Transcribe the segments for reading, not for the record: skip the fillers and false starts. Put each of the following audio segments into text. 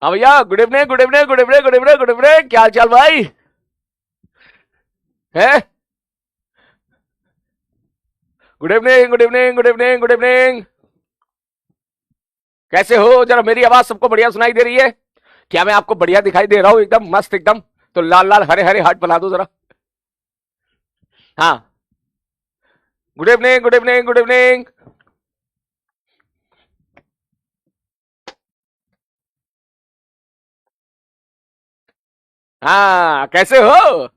हाँ भैया, good evening good evening good evening good evening good evening, क्या हाल चाल भाई है? Good evening good evening good evening good evening. कैसे हो? जरा मेरी आवाज सबको बढ़िया सुनाई दे रही है? क्या मैं आपको बढ़िया दिखाई दे रहा हूं? एकदम मस्त एकदम। तो लाल लाल हरे हरे हार्ट बना दो जरा। हाँ, good evening good evening good evening. हाँ, कैसे हो?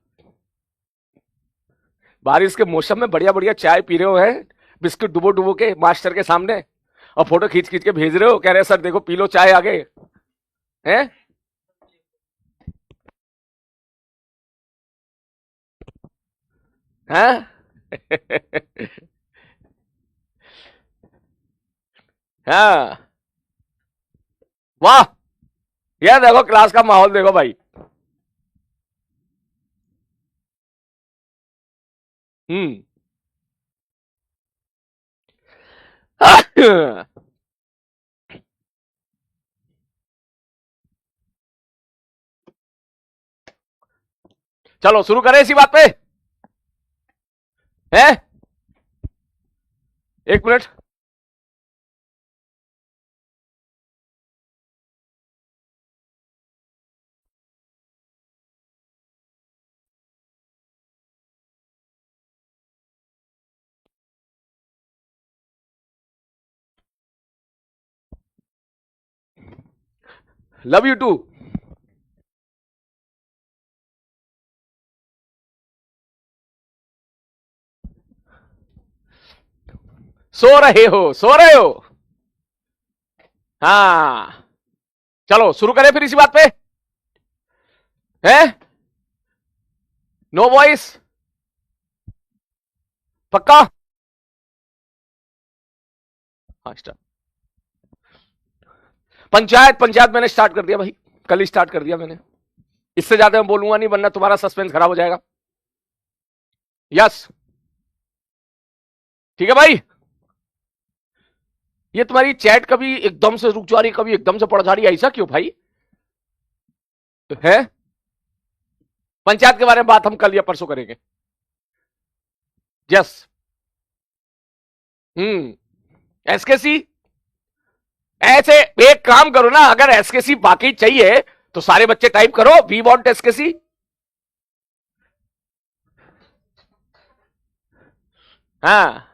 बारिश के मौसम में बढ़िया बढ़िया चाय पी रहे हो हैं, बिस्कुट डुबो डुबो के मास्टर के सामने, और फोटो खींच खींच के भेज रहे हो, कह रहे सर देखो पी लो चाय आगे। हैं? हैं? हाँ, वाह, यह देखो क्लास का माहौल देखो भाई। हम्म। चलो शुरू करें इसी बात पे। है? एक मिनट। Love you too. सो रहे हो, सो रहे हो? हाँ, चलो शुरू करें फिर इसी बात पे। है? No voice? पक्का? हाँ, स्टार्ट। पंचायत पंचायत मैंने स्टार्ट कर दिया भाई, कल ही स्टार्ट कर दिया मैंने। इससे ज्यादा मैं बोलूंगा नहीं, वरना तुम्हारा सस्पेंस खराब हो जाएगा। यस, ठीक है भाई। ये तुम्हारी चैट कभी एकदम से रुक जा रही, कभी एकदम से पड़ जा रही है, ऐसा क्यों भाई? है? पंचायत के बारे में बात हम कल या परसों करेंगे। यस। एसकेसी। ऐसे एक काम करो ना, अगर एसकेसी बाकी चाहिए तो सारे बच्चे टाइप करो वी वांट एसकेसी। हाँ,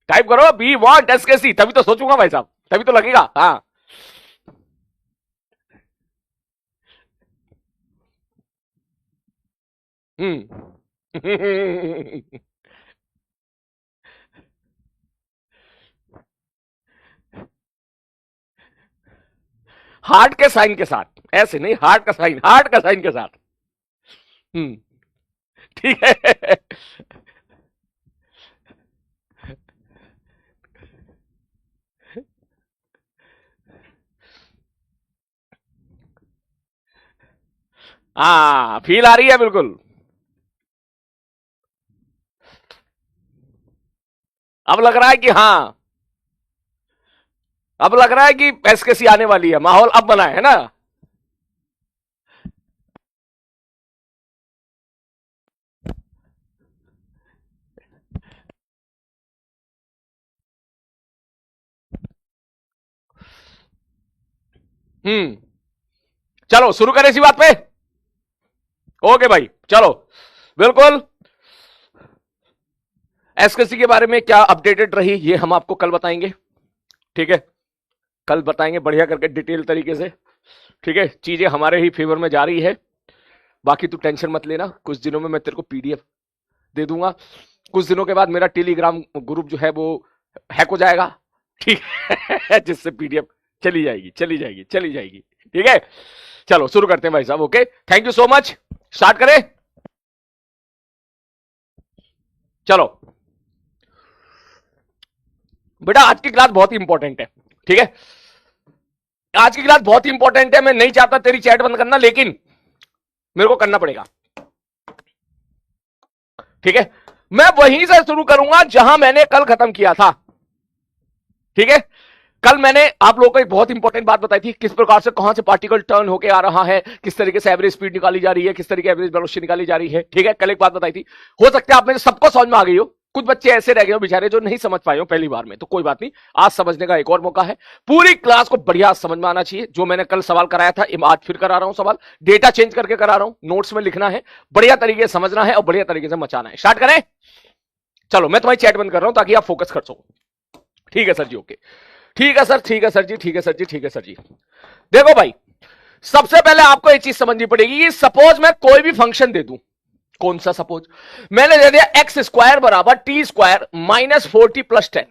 टाइप करो वी वांट एसकेसी, तभी तो सोचूंगा भाई साहब, तभी तो लगेगा। हाँ। हार्ट के साइन के साथ, ऐसे नहीं, हार्ट का साइन, हार्ट का साइन के साथ। हम्म। ठीक है। हाँ, फील आ रही है बिल्कुल। अब लग रहा है कि हाँ, अब लग रहा है कि एसकेसी आने वाली है, माहौल अब बना है ना। हम्म। चलो शुरू करें इसी बात पे। ओके भाई, चलो। बिल्कुल। एसकेसी के बारे में क्या अपडेटेड रही, ये हम आपको कल बताएंगे। ठीक है, कल बताएंगे बढ़िया करके, डिटेल तरीके से। ठीक है, चीजें हमारे ही फेवर में जा रही है। बाकी तू टेंशन मत लेना, कुछ दिनों में मैं तेरे को पीडीएफ दे दूंगा। कुछ दिनों के बाद मेरा टेलीग्राम ग्रुप जो है वो हैक हो जाएगा। ठीक है, जिससे पीडीएफ चली जाएगी चली जाएगी चली जाएगी। ठीक है, चलो शुरू करते हैं भाई साहब। Okay, thank you so much. Start करें? चलो बेटा, आज की क्लास बहुत ही इंपॉर्टेंट है। ठीक है, आज की क्लास बहुत ही इंपॉर्टेंट है। मैं नहीं चाहता तेरी चैट बंद करना, लेकिन मेरे को करना पड़ेगा। ठीक है, मैं वहीं से शुरू करूंगा जहां मैंने कल खत्म किया था। ठीक है, कल मैंने आप लोगों को एक बहुत इंपॉर्टेंट बात बताई थी, किस प्रकार से कहां से पार्टिकल टर्न होके आ रहा है, किस तरीके से एवरेज स्पीड निकाली जा रही है, किस तरीके एवरेज वेलोसिटी निकाली जा रही है। ठीक है, कल एक बात बताई थी, हो सकता है आप में सबको समझ में आ गई हो, कुछ बच्चे ऐसे रह गए हो बेचारे जो नहीं समझ पाए हो पहली बार में, तो कोई बात नहीं, आज समझने का एक और मौका है। पूरी क्लास को बढ़िया समझ में आना चाहिए। जो मैंने कल सवाल कराया था आज फिर करा रहा हूं सवाल, डेटा चेंज करके करा रहा हूं, नोट्स में लिखना है, बढ़िया तरीके से समझना है और बढ़िया तरीके से मचाना है। स्टार्ट करें, चलो मैं तुम्हारी चैट बंद कर रहा हूं ताकि आप फोकस कर सको। ठीक है सर जी, ओके, ठीक है सर, ठीक है सर जी, ठीक है सर जी, ठीक है सर जी। देखो भाई, सबसे पहले आपको एक चीज समझनी पड़ेगी कि सपोज मैं कोई भी फंक्शन दे दूं, कौन सा सपोज मैंने दे दिया एक्स स्क्वायर बराबर T square minus 40 plus 10।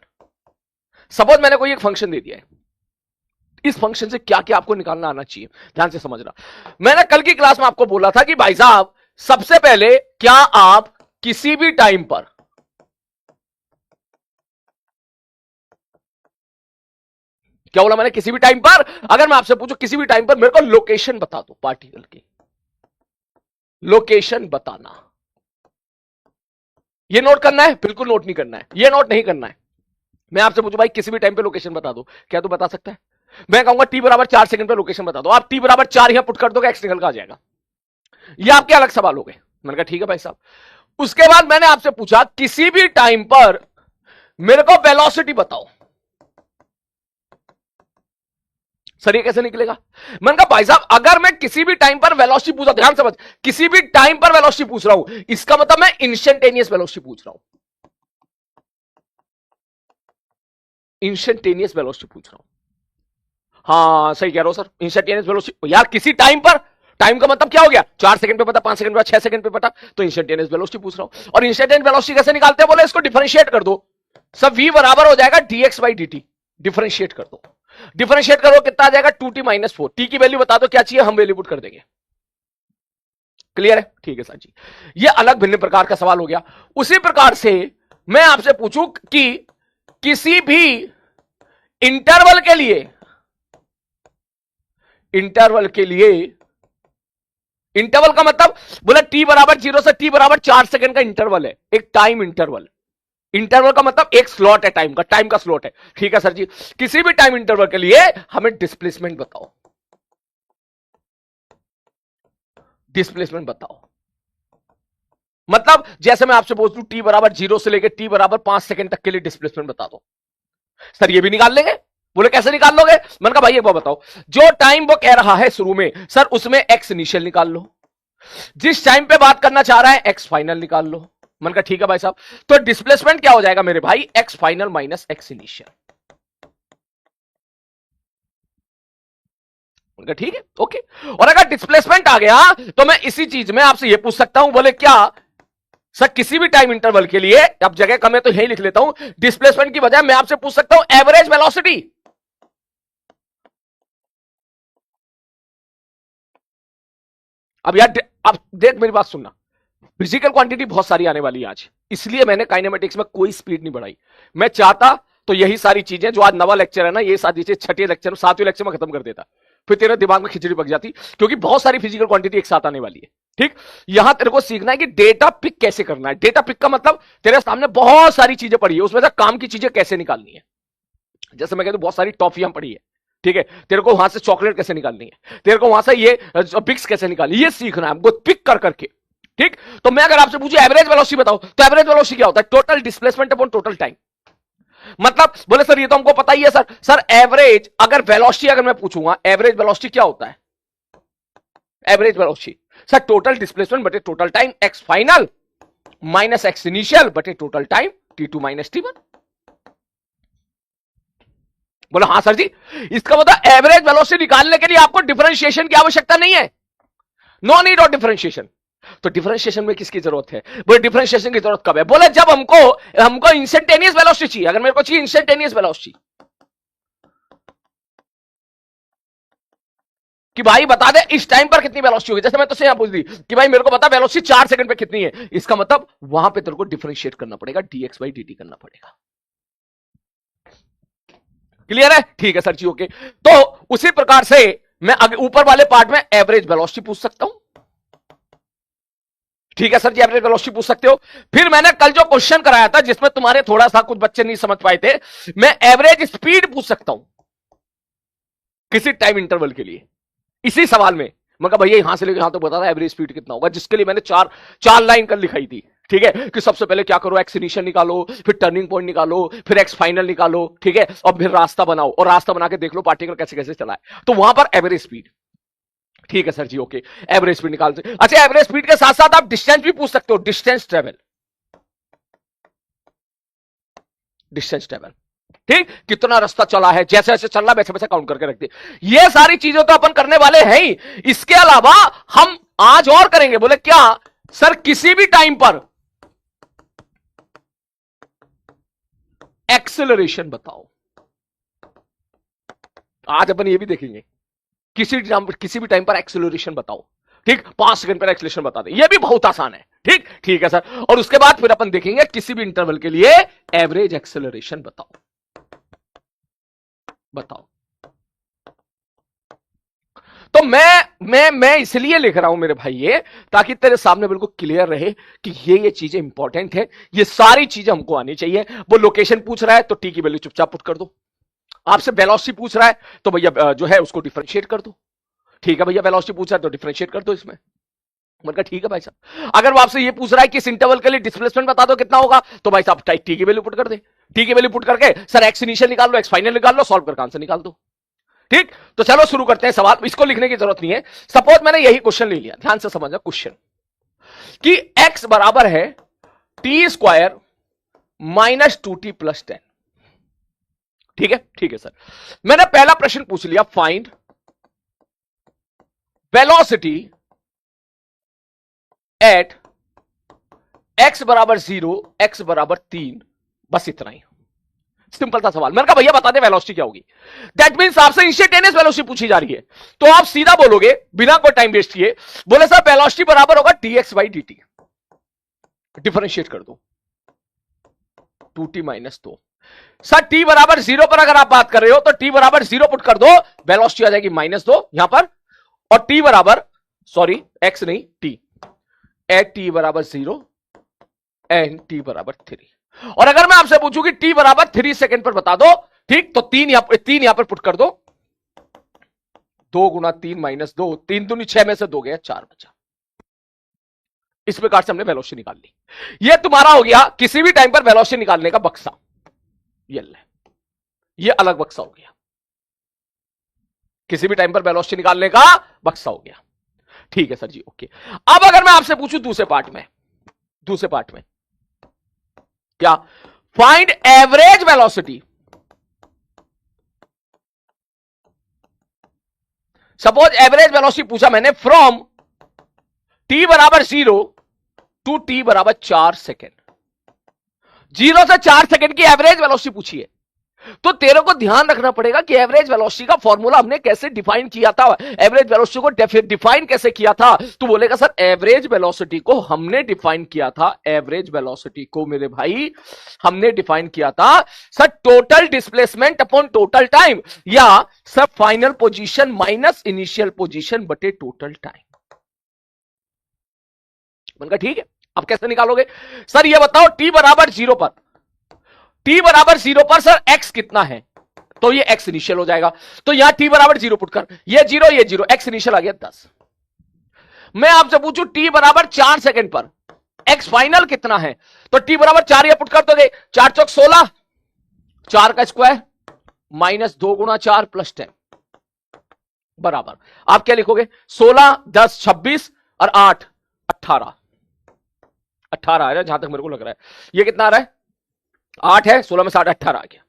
Suppose मैंने कोई एक फंक्शन दे दिया है, इस फंक्शन से क्या क्या आपको निकालना आना चाहिए, ध्यान से समझना। मैंने कल की क्लास में आपको बोला था कि भाई साहब सबसे पहले क्या आप किसी भी टाइम पर क्या बोला मैंने, किसी भी टाइम पर, अगर मैं आपसे पूछूं किसी भी टाइम पर मेरे को लोकेशन बता दो, पार्टिकल की लोकेशन बताना। ये नोट करना है, बिल्कुल नोट नहीं करना है, ये नोट नहीं करना है। मैं आपसे पूछूं भाई किसी भी टाइम पे लोकेशन बता दो, क्या तू बता सकता है? मैं कहूंगा टी बराबर 4 सेकंड पे लोकेशन बता दो, आप टी बराबर 4 यहां पुट कर दोगे, एक्स निकल का आ जाएगा। ये आपके अलग सवाल हो गए। मैंने कहा ठीक है भाई साहब। उसके बाद मैंने आपसे पूछा किसी भी टाइम पर मेरे को वेलोसिटी बताओ। सर ये कैसे निकलेगा? मैंने कहा भाई साहब अगर मैं किसी भी टाइम पर वेलोसिटी पूछा, ध्यान समझ, किसी भी टाइम पर वेलोसिटी पूछ रहा हूं, इसका मतलब मैं इंस्टेंटेनियस वेलोसिटी पूछ रहा हूं, इंस्टेंटेनियस वेलोसिटी पूछ रहा हूं। हाँ सही कह रहा हूं सर, इंस्टेंटेनियस वेलोसिटी। यार किसी टाइम पर, टाइम का मतलब क्या हो गया, 4 सेकंड पे पता, 5 सेकंड पे, 6 सेकंड पे पता, तो इंस्टेंटेनियस वेलोसिटी पूछ रहा हूं। और इंस्टेंटेनियस वेलोसिटी कैसे निकालते हैं, बोले इसको डिफरेंशिएट कर दो, सब v बराबर हो जाएगा dx बाई dt। डिफरेंशिएट कर दो, डिफरेंशिएट करो कितना आ जाएगा 2t माइनस 4। टी की वैल्यू बता दो क्या चाहिए, हम वैल्यू पुट कर देंगे। क्लियर है? ठीक है सर जी, ये अलग भिन्न प्रकार का सवाल हो गया। उसी प्रकार से मैं आपसे पूछूं कि किसी भी इंटरवल के लिए, इंटरवल के लिए, इंटरवल का मतलब बोला t बराबर 0 से t बराबर 4 सेकंड का इंटरवल है, एक टाइम इंटरवल। इंटरवल का मतलब एक स्लॉट है, टाइम का, टाइम का स्लॉट है। ठीक है सर जी, किसी भी टाइम इंटरवल के लिए हमें डिस्प्लेसमेंट बताओ, डिस्प्लेसमेंट बताओ। मतलब जैसे मैं आपसे पूछूं टी बराबर 0 से लेकर टी बराबर 5 सेकंड तक के लिए डिस्प्लेसमेंट बता दो। सर ये भी निकाल लेंगे, बोले कैसे निकाल लोगे? मैंने कहा भाई एक बात बताओ, जो टाइम वो कह रहा है शुरू में, सर उसमें एक्स इनिशियल निकाल लो, जिस टाइम पे बात करना चाह रहा है एक्स फाइनल निकाल लो। मैंने कहा ठीक है भाई साहब, तो डिस्प्लेसमेंट क्या हो जाएगा मेरे भाई, x final minus x initial. उनका ठीक है, ओके। और अगर डिस्प्लेसमेंट आ गया तो मैं इसी चीज में आपसे यह पूछ सकता हूं, बोले क्या सर किसी भी टाइम इंटरवल के लिए, अब जगह कम है तो यही लिख लेता हूं, डिस्प्लेसमेंट की बजाय मैं आपसे पूछ सकता हूं एवरेज वेलोसिटी। अब यार अब देख मेरी बात सुनना, फिजिकल क्वांटिटी बहुत सारी आने वाली है आज, इसलिए मैंने काइनेमेटिक्स में कोई स्पीड नहीं बढ़ाई। मैं चाहता तो यही सारी चीजें जो आज नवा लेक्चर है ना, ये सारी चीजें छठे लेक्चर में, 7वें लेक्चर में खत्म कर देता, फिर तेरे दिमाग में खिचड़ी पक जाती, क्योंकि बहुत सारी फिजिकल क्वांटिटी एक साथ आने वाली है। ठीक, यहां तेरे को सीखना है कि डेटा पिक कैसे करना है। डेटा पिक का मतलब तेरे सामने बहुत सारी चीजें पड़ी है, उसमें से काम की चीजें कैसे निकालनी है। जैसे मैं कहता हूं बहुत सारी टॉफियां पड़ी है, ठीक है, तेरे को वहां से चॉकलेट कैसे निकालनी है, तेरे को वहां से ये पिक्स कैसे निकालनी, ये सीखना है हमको पिक कर करके। ठीक, तो मैं अगर आपसे पूछूं एवरेज वेलोसिटी बताओ, तो एवरेज वेलोसिटी क्या होता है, total displacement upon total time. मतलब बोले सर ये तो हमको पता ही है सर। सर एवरेज, अगर वेलोसिटी अगर मैं पूछूंगा एवरेज वेलोसिटी क्या होता है, average velocity sir total displacement बटे total time, x final minus x initial बटे total time t2 minus t1। बोला हाँ सर जी, इसका मतलब एवरेज वेलोसिटी निकालने के लिए आपको डिफरेंशिएशन की आवश्यकता नहीं है, नो नीड ऑफ डिफरेंशिएशन। तो डिफरेंशिएशन में किसकी जरूरत है? बोले डिफरेंशिएशन की जरूरत कब है? बोले जब हमको इंस्टेंटेनियस वेलोसिटी चाहिए। अगर मेरे को चाहिए इंस्टेंटेनियस वेलोसिटी कि भाई बता दे इस टाइम पर कितनी वेलोसिटी होगी, जैसे मैं तुझसे यहां पूछ दी कि भाई मेरे को बता वेलोसिटी 4 सेकंड पे कितनी है, इसका मतलब वहां पे तेरे को डिफरेंशिएट करना पड़ेगा, dx बाई dt करना पड़ेगा। क्लियर है? ठीक है सर जी, ओके। तो उसी प्रकार से मैं ऊपर वाले पार्ट में एवरेज वेलोसिटी पूछ सकता हूं। ठीक है सर जी, एवरेज वेलोसिटी पूछ सकते हो। फिर मैंने कल जो क्वेश्चन कराया था जिसमें तुम्हारे थोड़ा सा कुछ बच्चे नहीं समझ पाए थे, मैं एवरेज स्पीड पूछ सकता हूं। किसी टाइम इंटरवल के लिए, इसी सवाल में। मैं कहा भैया यहां से लेकर यहां तो बता रहा एवरेज स्पीड कितना होगा, जिसके लिए मैंने चार लाइन कर लिखाई थी। ठीक है, कि सबसे पहले क्या करो, एक्स इनिशियल निकालो, फिर टर्निंग पॉइंट निकालो, फिर एक्स फाइनल निकालो, ठीक है, और फिर रास्ता बनाओ, और रास्ता बना के देख लो पार्टिकल कैसे कैसे चला है। तो वहां पर एवरेज स्पीड, ठीक है सर जी, ओके, एवरेज स्पीड निकालते। अच्छा, एवरेज स्पीड के साथ साथ आप डिस्टेंस भी पूछ सकते हो, डिस्टेंस ट्रेवल, डिस्टेंस ट्रेवल, ठीक, कितना रास्ता चला है, जैसे जैसे चल रहा वैसे वैसे काउंट करके रखते। ये सारी चीजें तो अपन करने वाले हैं ही। इसके अलावा हम आज और करेंगे। बोले क्या सर, किसी भी टाइम पर एक्सेलरेशन बताओ। आज अपन ये भी देखेंगे, किसी भी टाइम पर एक्सेलरेशन बताओ, ठीक, 5 सेकंड पर एक्सेलरेशन बता दे, ये भी बहुत आसान है। ठीक, ठीक है सर। और उसके बाद फिर अपन देखेंगे किसी भी इंटरवल के लिए एवरेज एक्सेलरेशन बताओ, बताओ। तो मैं इसलिए लिख रहा हूं मेरे भाई ये, ताकि तेरे सामने बिल्कुल क्लियर रहे कि ये चीजें इंपॉर्टेंट है, ये सारी चीजें हमको आनी चाहिए। वो लोकेशन पूछ रहा है तो टी की वैल्यू चुपचाप पुट कर दो। आपसे वेलोसिटी पूछ रहा है तो भैया जो है उसको डिफरेंशिएट कर दो। ठीक है भैया, वेलोसिटी पूछ रहा है तो डिफरेंशिएट कर दो इसमें। मैंने कहा ठीक है भाई साहब। अगर वो आपसे ये पूछ रहा है कि इस इंटरवल के लिए डिस्प्लेसमेंट बता दो कितना होगा, तो भाई साहब टी की वैल्यू पुट कर दे। टी की वैल्यू पुट करके सर एक्स इनिशियल निकाल लो, एक्स फाइनल निकाल लो, सॉल्व करके आंसर निकाल दो। ठीक, तो चलो शुरू करते हैं सवाल। इसको लिखने की जरूरत नहीं है। सपोज मैंने यही क्वेश्चन ले लिया, ध्यान से समझना क्वेश्चन, कि x बराबर है T square minus 2t plus 10। ठीक है, ठीक है सर। मैंने पहला प्रश्न पूछ लिया, फाइंड वेलोसिटी एट x बराबर 0, x बराबर 3, बस इतना ही, सिंपल था सवाल। मैंने कहा भैया बता दे वेलोसिटी क्या होगी। दैट मींस आपसे इंस्टेंटेनियस वेलोसिटी पूछी जा रही है, तो आप सीधा बोलोगे बिना कोई टाइम वेस्ट किए, बोले सर वेलोसिटी बराबर होगा dx बाई dt। डिफरेंशिएट कर दो, 2t माइनस 2। सर t बराबर 0 पर अगर आप बात कर रहे हो तो t बराबर 0 पुट कर दो, वेलोसिटी आ जाएगी -2 यहां पर, और t बराबर, सॉरी x नहीं t, एट t बराबर 0 एंड t बराबर 3। और अगर मैं आपसे पूछूं कि t बराबर 3 सेकंड पर बता दो, ठीक, तो 3 यहां पर पुट कर दो, 2 गुना 3 माइनस 2, 3 दूनी 6 में से 2 गया 4 बचा। इस प्रकार से हमने वेलोसिटी निकाल ली। ये तुम्हारा हो गया किसी भी टाइम पर वेलोसिटी निकालने का बक्सा। ये अलग बक्सा हो गया, किसी भी टाइम पर वेलोसिटी निकालने का बक्सा हो गया। ठीक है सर जी, ओके। अब अगर मैं आपसे पूछूं दूसरे पार्ट में क्या, find average velocity. Suppose average velocity पूछा मैंने फ्रॉम t बराबर 0 टू t बराबर 4 सेकेंड। 0 से 4 सेकेंड की एवरेज वेलोसिटी पूछी है, तो तेरे को ध्यान रखना पड़ेगा कि एवरेज वेलोसिटी का फॉर्मूला हमने कैसे डिफाइन किया था। एवरेज वेलोसिटी को डिफाइन कैसे किया था, तो बोलेगा सर एवरेज वेलोसिटी को हमने डिफाइन किया था, एवरेज वेलोसिटी को मेरे भाई हमने डिफाइन किया था sir total displacement upon total time, या sir final position minus initial position बटे टोटल टाइम। मैंने कहा ठीक है, अब कैसे निकालोगे सर, ये बताओ t बराबर 0 पर, t बराबर 0 पर सर x कितना है, तो ये x इनिशियल हो जाएगा। तो यहां t बराबर 0 पुट कर, ये 0 x इनिशियल आ गया 10। मैं आपसे पूछूं t बराबर 4 सेकंड पर x फाइनल कितना है, तो t बराबर 4 ये पुट कर दोगे, 4 चौक 16, 4 का स्क्वायर माइनस 2 गुना 4 प्लस 10 बराबर, आप क्या लिखोगे, 16 10 26 और 8 18 आ रहा है जहां तक मेरे को लग रहा है। ये कितना आ रहा है, 8 है, 16 में 8 18 आ गया।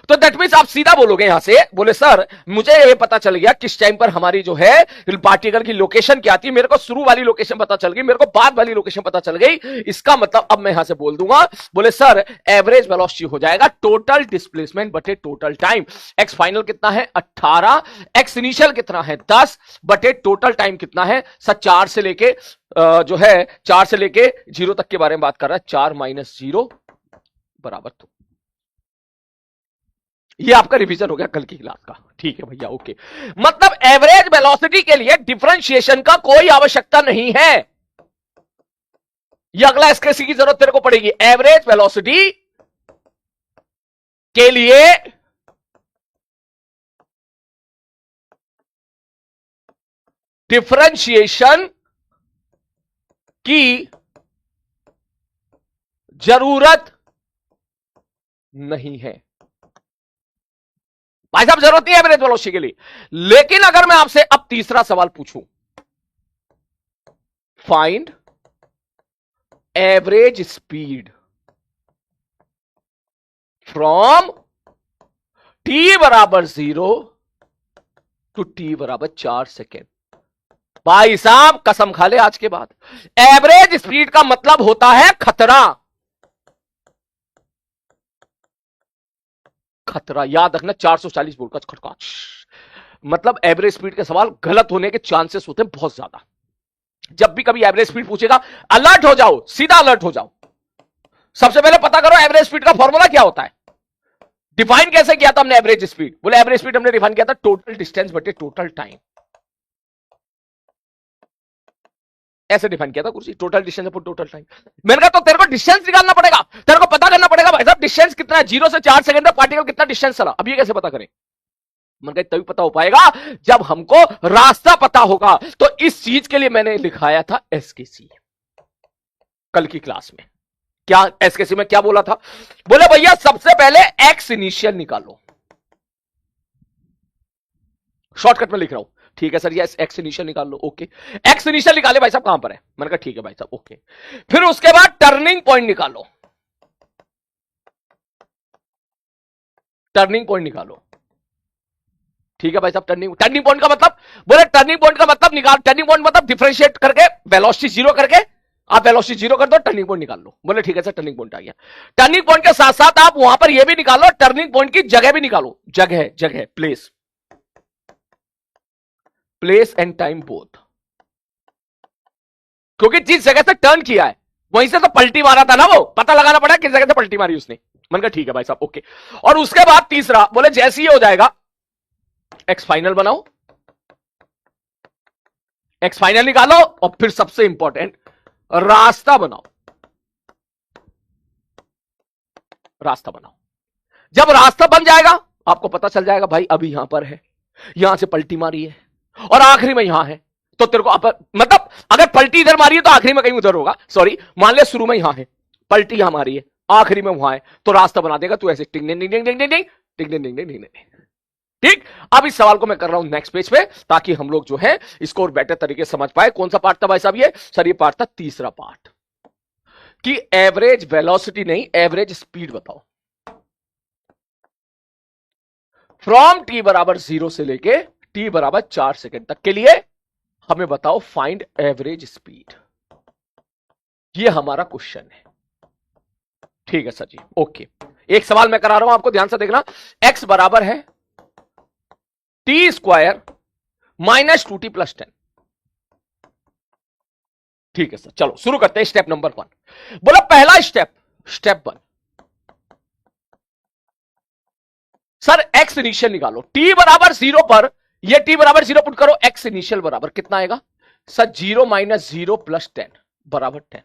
तो दैट मींस आप सीधा बोलोगे यहां से, बोले सर मुझे ये पता चल गया किस टाइम पर हमारी जो है पार्टिकल की लोकेशन क्या आती है, मेरे को शुरू वाली लोकेशन पता चल गई, मेरे को बाद वाली लोकेशन पता चल गई। इसका मतलब अब मैं यहां से बोल दूंगा, बोले सर एवरेज वेलोसिटी हो जाएगा टोटल डिस्प्लेसमेंट बटे टोटल टाइम। एक्स फाइनल कितना है 18, एक्स इनिशियल कितना है 10 बटे टोटल टाइम कितना है सर 4 से लेके जो है 4 से लेके 0 तक के बारे में बात कर रहा है, 4 माइनस 0 बराबर 2। ये आपका रिवीजन हो गया कल की क्लास का। ठीक है भैया, ओके। मतलब एवरेज वेलोसिटी के लिए डिफरेंशिएशन का कोई आवश्यकता नहीं है। ये अगला इसके की जरूरत तेरे को पड़ेगी। एवरेज वेलोसिटी के लिए डिफरेंशिएशन की जरूरत नहीं है। भाई साहब जरूरत नहीं है एवरेज वेलोसिटी के लिए। लेकिन अगर मैं आपसे अब तीसरा सवाल पूछूं, find average speed from T बराबर 0 टू टी बराबर 4 सेकेंड। भाई साहब कसम खा ले आज के बाद, एवरेज स्पीड का मतलब होता है खतरा। खतरा याद रखना, 440 वोल्ट का खटका। मतलब एवरेज स्पीड के सवाल गलत होने के चांसेस होते हैं बहुत ज्यादा। जब भी कभी एवरेज स्पीड पूछेगा, अलर्ट हो जाओ, सीधा अलर्ट हो जाओ। सबसे पहले पता करो एवरेज स्पीड का फॉर्मूला क्या होता है। डिफाइन कैसे किया था हमने एवरेज स्पीड? बोले एवरेज स्पीड हमने डिफाइन किया था टोटल डिस्टेंस बटे टोटल टाइम। ऐसे डिफाइन किया था कुर्सी, total distance upon total time. मैंने कहा तो तेरे को डिस्टेंस निकालना पड़ेगा, तेरे को पता करना पड़ेगा भाई साहब डिस्टेंस कितना है, 0 से 4 सेकंड में पार्टिकल कितना डिस्टेंस चला। अब ये कैसे पता करें? मैंने कहा तभी पता हो पाएगा जब हमको रास्ता पता होगा। तो इस चीज के लिए मैंने लिखाया था एसकेसी कल की क्लास में। क्या एसकेसी में क्या बोला था? बोले भैया सबसे पहले एक्स इनिशियल निकालो। शॉर्टकट में लिख रहा हूं, ठीक है सर, यस एक्स इनिशियल निकाल लो। ओके, एक्स इनिशियल निकाले भाई साहब, कहां पर है? मैंने कहा ठीक है भाई साहब, ओके। फिर उसके बाद टर्निंग पॉइंट निकालो, टर्निंग पॉइंट निकालो। ठीक है भाई साहब, टर्निंग पॉइंट का मतलब, बोले टर्निंग पॉइंट का मतलब निकाल, टर्निंग पॉइंट मतलब डिफरेंशिएट करके वेलोसिटी 0 करके आप वेलोसिटी 0 कर दो, टर्निंग पॉइंट निकाल लो। बोले ठीक है सर, टर्निंग पॉइंट आ गया। टर्निंग पॉइंट के साथ साथ आप वहां पर यह भी निकालो, टर्निंग पॉइंट की जगह भी निकालो। जगह place, place and time both. क्योंकि जिस जगह से टर्न किया है वहीं से तो पलटी मारा था ना, वो पता लगाना पड़ा किस जगह से पलटी मारी उसने। मैंने कहा ठीक है भाई साहब, ओके। और उसके बाद तीसरा, बोले जैसे ही हो जाएगा एक्स फाइनल बनाओ, एक्स फाइनल निकालो, और फिर सबसे इंपॉर्टेंट रास्ता बनाओ। रास्ता बनाओ, जब रास्ता बन जाएगा आपको पता चल जाएगा भाई अभी यहां पर है, यहां से पलटी मारी है और आखिरी में यहां है। तो तेरे को मतलब अगर पलटी इधर मारी है तो आखिरी में कहीं उधर होगा। सॉरी, मान ले शुरू में यहां है, पलटी यहां मारी है, आखिरी में वहां है, तो रास्ता बना देगा तू ऐसे टिंग टिंग टिंग टिंग टिंग टिंग टिंग टिंग टिंग टिंग। ठीक, अब इस सवाल को मैं कर रहा हूं नेक्स्ट पेज पे, ताकि हम लोग जो है इसको और बेटर तरीके से समझ पाए। कौन सा पार्ट था भाई साहब ये? सर ये पार्ट था तीसरा पार्ट, कि एवरेज वेलोसिटी नहीं एवरेज स्पीड बताओ फ्रॉम टी बराबर 0 से लेके टी बराबर 4 सेकेंड तक के लिए। हमें बताओ फाइंड एवरेज स्पीड, ये हमारा क्वेश्चन है। ठीक है सर जी, ओके। एक सवाल मैं करा रहा हूं आपको, ध्यान से देखना। एक्स बराबर है T square minus 2t plus 10। ठीक है सर, चलो शुरू करते हैं स्टेप नंबर 1। बोला पहला स्टेप 1, सर एक्स इनिशियल निकालो। टी बराबर 0 पर, ये टी बराबर 0 पुट करो, एक्स इनिशियल बराबर कितना आएगा? सर 0 माइनस 0 प्लस 10 बराबर 10।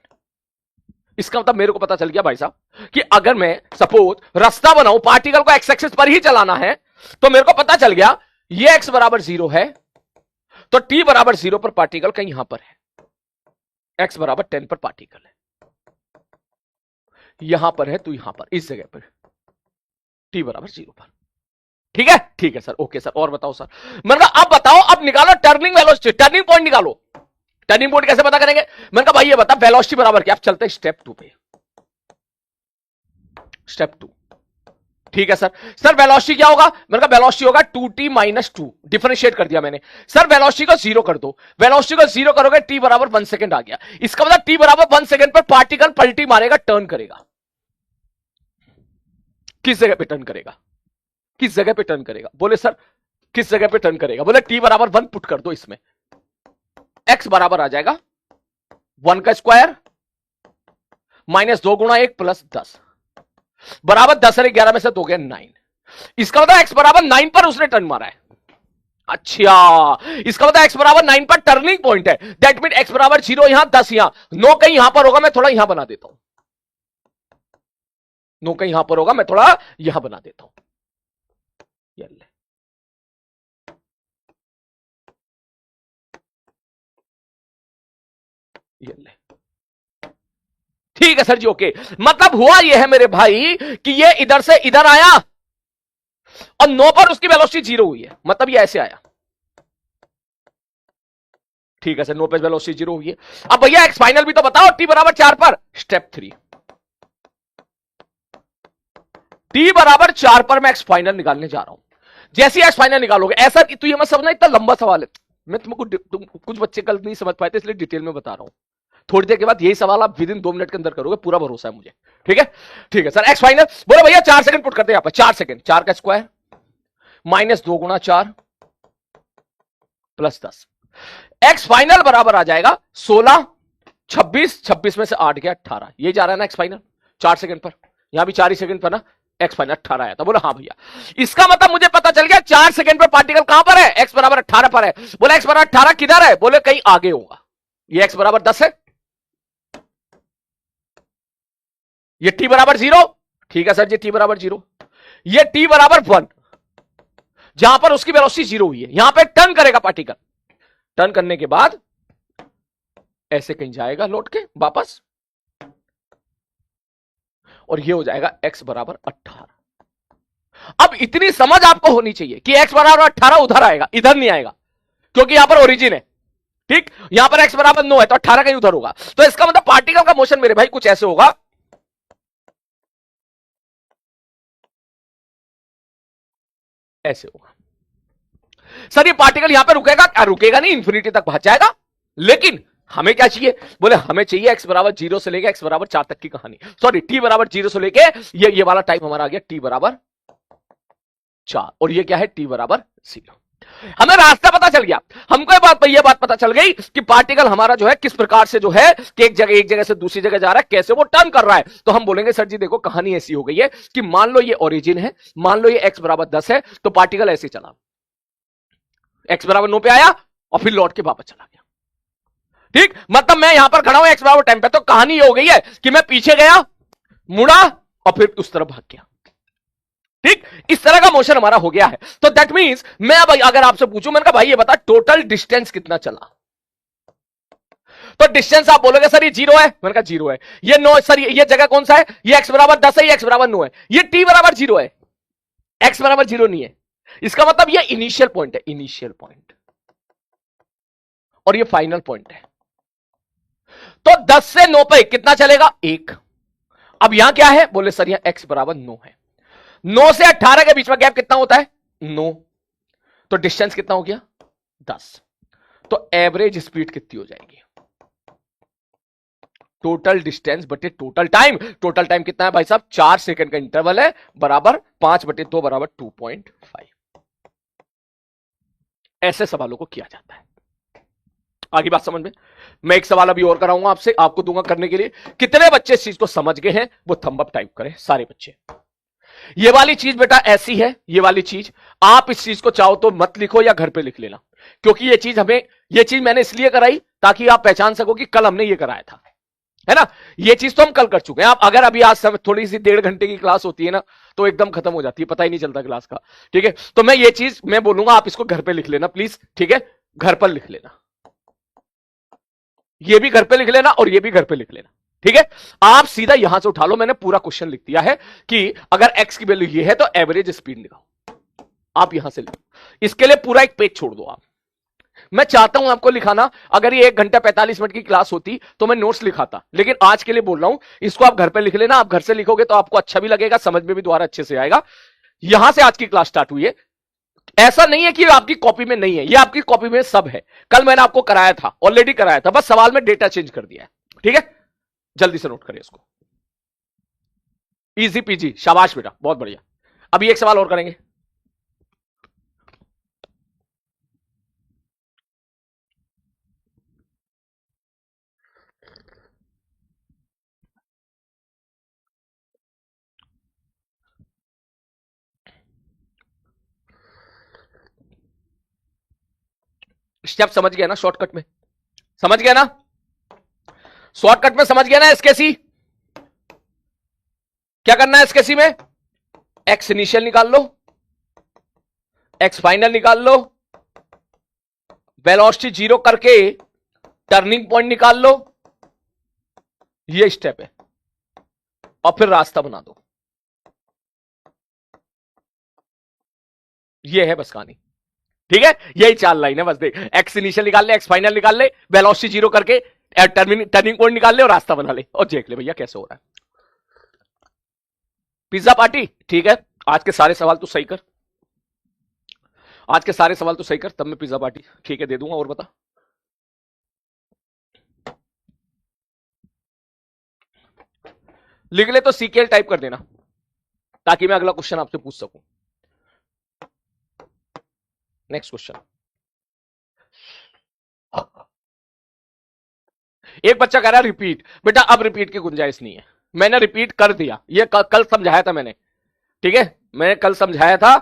इसका मतलब मेरे को पता चल गया भाई साहब कि अगर मैं सपोज रास्ता बनाऊं, पार्टिकल को एक्स एक्सिस पर ही चलाना है, तो मेरे को पता चल गया ये एक्स बराबर 0 है, तो टी बराबर 0 पर पार्टिकल कहीं यहां पर है, एक्स बराबर 10 पर पार्टिकल है, यहां पर है, तो यहां पर इस जगह पर टी बराबर 0 पर। ठीक है, ठीक है सर, ओके सर। और बताओ सर? मैंने कहा अब बताओ, अब निकालो टर्निंग वेलोसिटी, टर्निंग पॉइंट निकालो। टर्निंग पॉइंट कैसे पता करेंगे? मैंने कहा भाई ये बता वेलोसिटी बराबर क्या। अब चलते हैं स्टेप 2 पे। स्टेप 2, ठीक है सर। सर वेलोसिटी क्या होगा? मैंने कहा वेलोसिटी होगा 2t माइनस 2, डिफरेंशिएट कर दिया मैंने। सर वेलोसिटी को 0 कर दो, वेलोसिटी को 0 करोगे t बराबर 1 सेकंड आ गया। इसका मतलब t बराबर 1 सेकंड पर पार्टिकल पलटी मारेगा, टर्न करेगा। किस जगह पे टर्न करेगा? किस जगह पे टर्न करेगा? बोले सर किस जगह पे टर्न करेगा? बोले t बराबर 1 पुट कर दो, इसमें x बराबर आ जाएगा 1 का स्क्वायर माइनस 2 गुणा 1 प्लस 10 बराबर 10 और 11 में से 2 गया 9। इसका मतलब x बराबर 9 पर उसने टर्न मारा है। अच्छा, इसका मतलब x बराबर 9 पर टर्निंग पॉइंट है। दैट मीन x बराबर 0 यहां, 10 यहां, 9 कहीं यहां पर होगा, मैं थोड़ा यहां बना देता हूं। 9 कहीं यहां पर होगा, मैं थोड़ा यहां बना देता हूं। ये ले, ठीक है सर जी, ओके। मतलब हुआ ये है मेरे भाई कि ये इधर से इधर आया और 9 पर उसकी वेलोसिटी 0 हुई है, मतलब ये ऐसे आया, ठीक है सर, 9 पे वेलोसिटी 0 हुई है। अब भैया एक्स फाइनल भी तो बताओ, टी बराबर 4 पर। स्टेप 3, टी बराबर 4 पर मैं एक्स फाइनल निकालने जा रहा हूं। जैसे एक्स फाइनल निकालोगे, ऐसा तो ये मत समझना इतना लंबा सवाल है, मैं तुमको कुछ बच्चे कल नहीं समझ पाए थे इसलिए डिटेल में बता रहा हूं। थोड़ी देर के बाद यही सवाल आप विद इन 2 मिनट के अंदर करोगे, पूरा भरोसा है मुझे, ठीक है। ठीक है सर, एक्स फाइनल बोलो भैया, 4 सेकंड पुट करते हैं यहां पर, 4 सेकंड, 4 का स्क्वायर माइनस 2 गुणा 4 प्लस 10, एक्स फाइनल बराबर आ जाएगा 16, 26, 26 में से 8 गया 18, ये जा रहा है ना एक्स फाइनल 4 सेकंड पर, यहां भी 4 ही सेकंड पर ना, एक्स फाइनल 18 आया था। बोला हाँ भैया, इसका मतलब मुझे पता चल गया 4 सेकंड पर पार्टिकल कहां पर है, एक्स बराबर 18 पर है। बोला एक्स बराबर 18 किधर है, बोले कहीं आगे होगा, ये एक्स बराबर 10 है, ये टी बराबर 0, ठीक है सर जी, टी बराबर 0, ये टी बराबर 1, जहां पर उसकी वेलोसिटी 0 हुई है, यहां पे टर्न करेगा पार्टिकल, टर्न करने के बाद ऐसे कहीं जाएगा लौट के वापस, और ये हो जाएगा x बराबर 18। अब इतनी समझ आपको होनी चाहिए कि x बराबर 18 उधर आएगा, इधर नहीं आएगा, क्योंकि यहां पर ओरिजिन है, ठीक, यहां पर x बराबर 9 है तो 18 कहीं उधर होगा। तो इसका मतलब पार्टिकल का मोशन मेरे भाई कुछ ऐसे होगा, ऐसे होगा। सर ये पार्टिकल यहां पर रुकेगा क्या, रुकेगा नहीं, इंफिनिटी तक पहुंच जाएगा। लेकिन हमें क्या चाहिए, बोले हमें चाहिए x बराबर 0 से लेके x बराबर 4 तक की कहानी, सॉरी t बराबर 0 से लेके ये वाला टाइम हमारा आ गया t बराबर 4, और ये क्या है t बराबर 0। हमें रास्ता पता चल गया, हमको ये बात पता चल गई कि पार्टिकल हमारा जो है किस प्रकार से जो है कि एक जगह से दूसरी जगह जा रहा है, कैसे वो टर्न कर रहा है। तो हम बोलेंगे सर जी देखो कहानी ऐसी हो गई है कि मान लो ये ओरिजिन है, मान लो ये x बराबर 10 है, तो पार्टिकल ऐसे चला, x बराबर 9 पे आया और फिर लौट के वापस चला गया, ठीक। मतलब मैं यहां पर खड़ा हूं x बराबर 10 पे, तो कहानी ये हो गई है कि मैं पीछे गया, मुड़ा और फिर उस तरफ भाग गया, ठीक। इस तरह का मोशन हमारा हो गया है। तो दैट मींस मैं अब अगर आपसे पूछूं, मैंने कहा भाई ये बता टोटल डिस्टेंस कितना चला, तो डिस्टेंस आप बोलोगे सर ये 0 है, मैंने कहा 0 है। ये 9 सर, ये जगह कौन सा है, ये x बराबर 10 है, ये x बराबर 9 है, ये t बराबर 0 है, x बराबर 0 नहीं है। इसका मतलब ये इनिशियल पॉइंट है, इनिशियल पॉइंट, और ये फाइनल पॉइंट है। तो 10 से 9 पे कितना चलेगा, 1। अब यहां क्या है, बोले सर यहां x बराबर 9 है, 9 से 18 के बीच में गैप कितना होता है, 9, तो डिस्टेंस कितना हो गया 10। तो एवरेज स्पीड कितनी हो जाएगी, टोटल डिस्टेंस बटे टोटल टाइम, टोटल टाइम कितना है भाई साहब, 4 सेकंड का इंटरवल है, बराबर 5/2 बराबर 2.5। ऐसे सवालों को किया जाता है। आगे बात समझ में, मैं एक सवाल अभी और कराऊंगा आपसे, आपको दूंगा करने के लिए। कितने बच्चे इस चीज को समझ गए हैं वो थंब अप टाइप करें, सारे बच्चे। ये वाली चीज बेटा ऐसी है, ये वाली चीज आप इस चीज को चाहो तो मत लिखो या घर पे लिख लेना, क्योंकि ये चीज मैंने इसलिए कराई ताकि आप पहचान सको कि कल हमने ये कराया था, है ना। ये चीज तो हम कल कर चुके हैं। आप अगर अभी आज समय थोड़ी सी 1.5 घंटे की क्लास होती है ना, तो एकदम खत्म हो जाती है, पता ही नहीं चलता क्लास का, ठीक है। तो मैं ये चीज मैं बोलूंगा, आप इसको घर पे लिख लेना प्लीज, ठीक है, घर पर लिख लेना, ये भी घर पे लिख लेना और ये भी घर पे लिख लेना, ठीक है। आप सीधा यहां से उठा लो, मैंने पूरा क्वेश्चन लिख दिया है कि अगर x की वैल्यू ये है तो एवरेज स्पीड निकालो, आप यहां से लिखो। इसके लिए पूरा एक पेज छोड़ दो आप, मैं चाहता हूं आपको लिखाना, अगर ये 1 घंटा 45 मिनट की क्लास होती तो मैं नोट्स लिखाता, लेकिन आज के लिए बोल रहा हूं इसको आप घर पे लिख लेना। आप घर से लिखोगे तो आपको अच्छा भी लगेगा, समझ में भी दोबारा अच्छे से आएगा। यहां से आज की क्लास स्टार्ट हुई है, ऐसा नहीं है कि आपकी कॉपी में नहीं है, ये आपकी कॉपी में सब है, कल मैंने आपको कराया था, ऑलरेडी कराया था, बस सवाल में डेटा चेंज कर दिया है, ठीक है। जल्दी से नोट करिए इसको, इजी पीजी, शाबाश बेटा, बहुत बढ़िया। अभी एक सवाल और करेंगे, स्टेप समझ गया ना, शॉर्टकट में समझ गया ना, शॉर्टकट में समझ गया ना। एसकेसी क्या करना है, एसकेसी में एक्स इनिशियल निकाल लो, एक्स फाइनल निकाल लो, वेलोसिटी 0 करके टर्निंग पॉइंट निकाल लो, ये स्टेप है और फिर रास्ता बना दो। ये है बस कहानी। ठीक है, यही 4 लाइन है बस। देख, एक्स इनिशियल निकाल ले, एक्स फाइनल निकाल ले, वेलोसिटी जीरो करके टर्निंग पॉइंट निकाल ले और रास्ता बना ले और देख ले भैया कैसे हो रहा है। पिज्जा पार्टी, ठीक है। आज के सारे सवाल तो सही कर, आज के सारे सवाल तो सही कर, तब मैं पिज्जा पार्टी ठीक है दे दूंगा। और बता, लिख ले तो सीकेएल टाइप कर देना ताकि मैं अगला क्वेश्चन आपसे पूछ सकूं। Next question. एक बच्चा कह रहा है रिपीट। बेटा अब रिपीट की गुंजाइश नहीं है, मैंने रिपीट कर दिया। ये कल समझाया था मैंने, ठीक है, मैंने कल समझाया था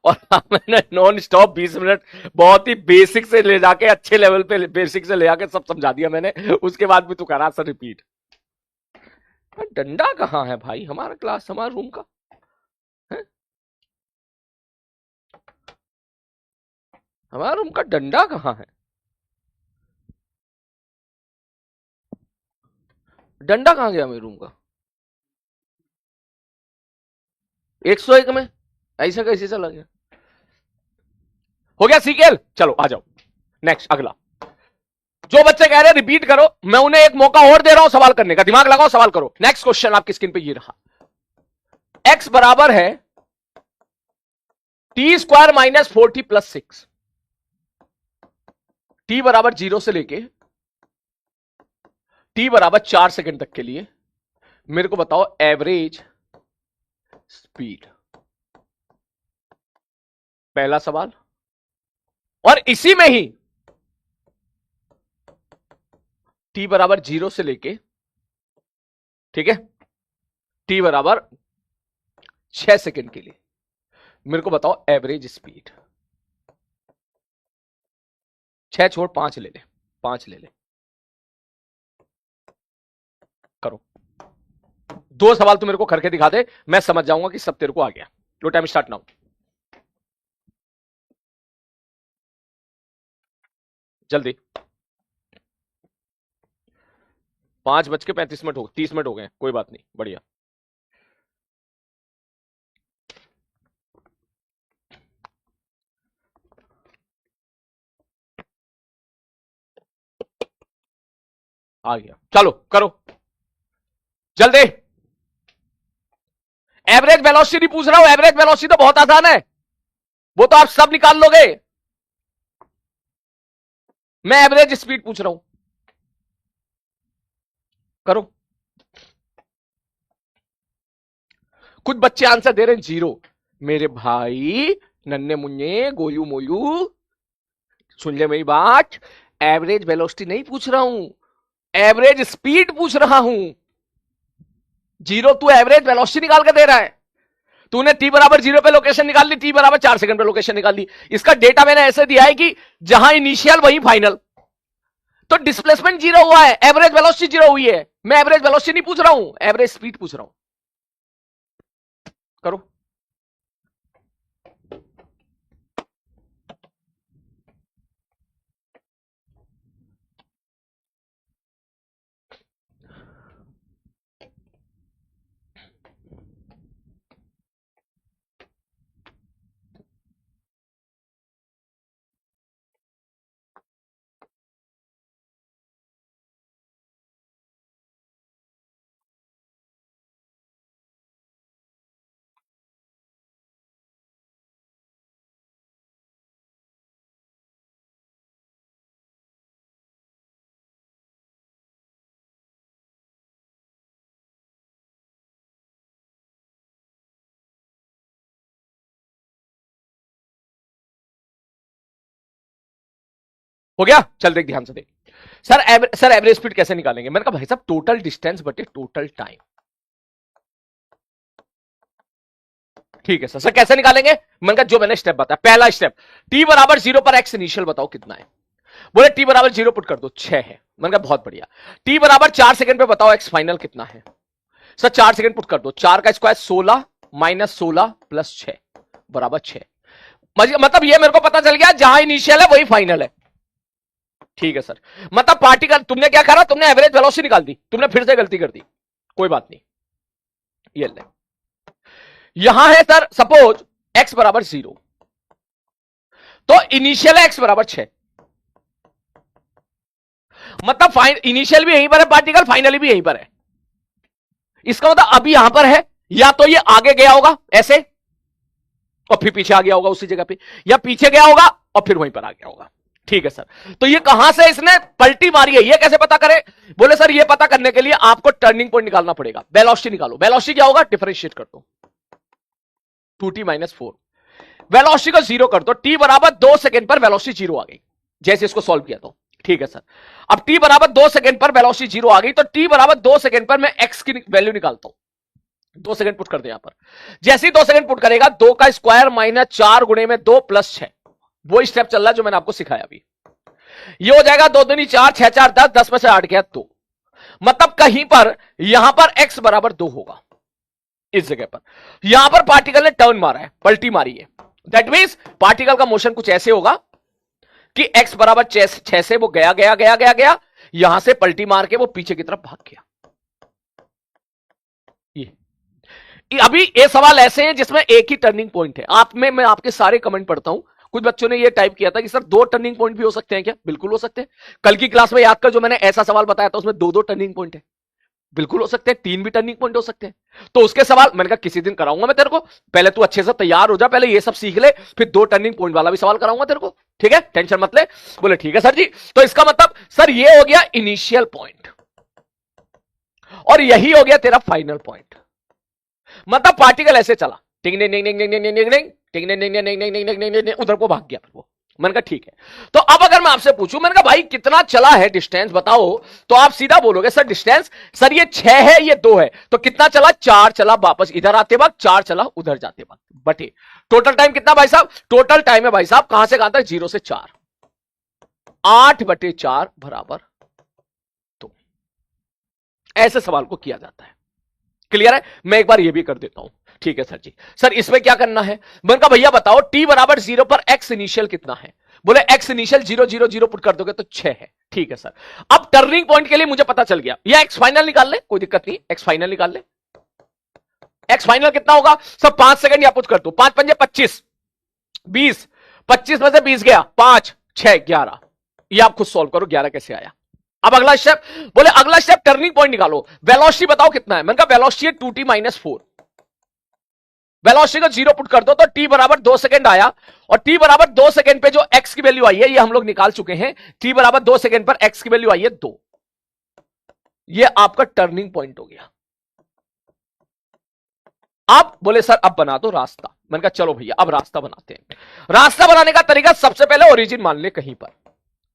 और मैंने नॉन स्टॉप 20 मिनट बहुत ही बेसिक से ले जाके अच्छे लेवल पे बेसिक से ले जाके सब समझा दिया मैंने। उसके बाद भी तू कह रहा सर रिपीट। डंडा कहां है भाई, हमारा क्लास हमारा रूम का है? हमारा रूम का डंडा कहां है? डंडा कहां गया मेरे रूम का? 101 में ऐसा कैसे चला गया? हो गया सीकेएल, चलो आ जाओ नेक्स्ट अगला। जो बच्चे कह रहे हैं रिपीट करो, मैं उन्हें एक मौका और दे रहा हूं सवाल करने का, दिमाग लगाओ सवाल करो। नेक्स्ट क्वेश्चन आपकी स्क्रीन पे ये रहा। एक्स बराबर है T square minus 40 plus 6। T बराबर 0 से लेके टी बराबर 4 सेकंड तक के लिए मेरे को बताओ एवरेज स्पीड। पहला सवाल। और इसी में ही टी बराबर 0 से लेके, ठीक है, टी बराबर 6 सेकंड के लिए मेरे को बताओ एवरेज स्पीड। 6 छोड़ 5 ले ले, 5 ले ले, करो। 2 सवाल तू मेरे को करके दिखा दे, मैं समझ जाऊंगा कि सब तेरे को आ गया। लो टाइम स्टार्ट नाउ। जल्दी। 5:35 हो 30 मिनट हो गए, कोई बात नहीं, बढ़िया। आ गया, चलो करो जल्दी। एवरेज वेलोसिटी पूछ रहा हूं, एवरेज वेलोसिटी तो बहुत आसान है, वो तो आप सब निकाल लोगे। मैं एवरेज स्पीड पूछ रहा हूं, करो। कुछ बच्चे आंसर दे रहे हैं 0। मेरे भाई नन्हे मुन्ने गोयू मोयू, सुन ले मेरी बात। एवरेज वेलोसिटी नहीं पूछ रहा हूं, एवरेज स्पीड पूछ रहा हूं। 0 तू एवरेज वेलोसिटी निकाल के दे रहा है। तूने टी बराबर 0 पे लोकेशन निकाल ली, टी बराबर 4 सेकंड पे लोकेशन निकाल ली। इसका डेटा मैंने ऐसे दिया है कि जहां इनिशियल वही फाइनल, तो डिस्प्लेसमेंट 0 हुआ है, एवरेज वेलोसिटी 0 हुई है। मैं एवरेज वेलोसिटी नहीं पूछ रहा हूं, एवरेज स्पीड पूछ रहा हूं, करो। हो गया, चल देख ध्यान से देख। सर एवरेज स्पीड कैसे निकालेंगे? मैंने कहा भाई साहब टोटल डिस्टेंस बटे टोटल टाइम। ठीक है सर कैसे निकालेंगे? मैंने कहा जो मैंने स्टेप बताया। पहला स्टेप, टी बराबर 0 पर एक्स इनिशियल बताओ कितना है। बोले टी बराबर 0 पुट कर दो, 6 है। मैंने कहा बहुत बढ़िया। टी बराबर 4 सेकंड पे बताओ एक्स फाइनल कितना है। सर 4 सेकंड पुट कर दो, 4 का स्क्वायर 16 माइनस 16 प्लस 6 बराबर 6। मतलब ये मेरे को पता चल गया जहां इनिशियल है वही फाइनल है। ठीक है सर, मतलब पार्टिकल तुमने क्या करा, तुमने एवरेज वेलोसिटी निकाल दी, तुमने फिर से गलती कर दी, कोई बात नहीं। ये ले, यहां है सर सपोज x बराबर 0, तो इनिशियल है x बराबर 6, मतलब इनिशियल भी यहीं पर है पार्टिकल, फाइनली भी यहीं पर है। इसका मतलब अभी यहां पर है, या तो ये आगे गया होगा ऐसे और फिर पीछे आ गया होगा उसी जगह पे, या पीछे गया होगा और फिर वहीं पर आ गया होगा। ठीक है सर, तो ये कहां से इसने पलटी मारी है, ये कैसे पता करे? बोले सर ये पता करने के लिए आपको टर्निंग पॉइंट निकालना पड़ेगा। वेलोसिटी निकालो, वेलोसिटी क्या होगा, डिफरेंशिएट कर दो 2t - 4, वेलोसिटी को 0 कर दो, t बराबर 2 सेकंड पर वेलोसिटी 0 आ गई, जैसे इसको सॉल्व किया तो। ठीक है सर, अब t बराबर 2 सेकंड पर वेलोसिटी 0 आ गई, तो t बराबर 2 सेकंड पर मैं x की वैल्यू निकालता हूं। 2 सेकंड पुट कर दे यहां पर, जैसे ही 2 सेकंड पुट करेगा 2 का स्क्वायर माइनस 4 गुणे में 2 प्लस 6, वो स्टेप चल रहा है जो मैंने आपको सिखाया अभी। ये हो जाएगा 2 दूनी 4, 6 4 10, 10 में से 8 गया 2, मतलब कहीं पर यहां पर x बराबर 2 होगा इस जगह पर। यहां पर पार्टिकल ने टर्न मारा है, पलटी मारी है, दैट मींस पार्टिकल का मोशन कुछ ऐसे होगा कि x बराबर 6 से वो गया गया गया गया गया, यहां से पलटी मार के वो पीछे की तरफ भाग गया। ये अभी ये सवाल ऐसे हैं जिसमें एक ही टर्निंग पॉइंट है। आप में मैं आपके सारे कमेंट पढ़ता हूं, कुछ बच्चों ने ये टाइप किया था कि सर 2 टर्निंग पॉइंट भी हो सकते हैं क्या? बिल्कुल हो सकते हैं। कल की क्लास में याद कर, जो मैंने ऐसा सवाल बताया था उसमें 2 टर्निंग पॉइंट है, बिल्कुल हो सकते हैं, 3 भी टर्निंग पॉइंट हो सकते हैं। तो उसके सवाल मैंने कहा किसी दिन कराऊंगा मैं तेरे को, पहले तू अच्छे से तैयार हो जा, पहले ये सब सीख ले, फिर 2 टर्निंग पॉइंट वाला भी सवाल कराऊंगा तेरे को, ठीक है, टेंशन मत ले। बोले ठीक है सर जी। तो इसका मतलब सर ये हो गया इनिशियल पॉइंट और यही हो गया तेरा फाइनल पॉइंट। मतलब पार्टिकल ऐसे चला, टिंग टिंग टिंग टिंग टिंग टिंग टिंग टिंग टिंग टिंग टिंग टिंग, उधर को भाग गया वो। मैंने कहा ठीक है। तो अब अगर मैं आपसे पूछूं, मैंने कहा भाई कितना चला है डिस्टेंस बताओ, तो आप सीधा बोलोगे सर डिस्टेंस, सर ये 6 है ये 2 है, तो कितना चला? 4 चला वापस इधर आते वक्त, 4 चला उधर जाते वक्त, बटे टोटल टाइम कितना भाई साहब? टोटल टाइम है भाई साहब कहां से कहां तक? 0 से 4, 8/4 बराबर 2। ऐसे सवाल को किया जाता है। क्लियर है? मैं एक बार ये भी कर देता हूं। ठीक है सर जी। सर इसमें क्या करना है? मैंने कहा भैया बताओ t बराबर 0 पर x इनिशियल कितना है? बोले x इनिशियल 0 0 0 पुट कर दोगे तो 6 है। ठीक है सर। अब टर्निंग पॉइंट के लिए मुझे पता चल गया, या x फाइनल निकाल ले, कोई दिक्कत नहीं, x फाइनल निकाल ले। x फाइनल कितना होगा? सर 5 सेकंड या पुट कर दो, 5 पंजे 25, 20, 25 में से 20 गया, 5 6 11, ये आप खुद सॉल्व करो 11 कैसे आया। अब अगला स्टेप, बोले अगला स्टेप टर्निंग पॉइंट निकालो, वेलोसिटी बताओ कितना है? मैंने कहा वेलोसिटी है 2t - 4, वेलोसिटी को 0 पुट कर दो तो t बराबर 2 सेकंड आया, और t बराबर 2 सेकंड पे जो x की वैल्यू आई है ये हम लोग निकाल चुके हैं। t बराबर 2 सेकंड पर x की वैल्यू आई है 2, ये आपका टर्निंग पॉइंट हो गया। आप बोले सर अब बना दो रास्ता। मैंने कहा चलो भैया अब रास्ता बनाते हैं। रास्ता बनाने का तरीका, सबसे पहले ओरिजिन मान ले कहीं पर,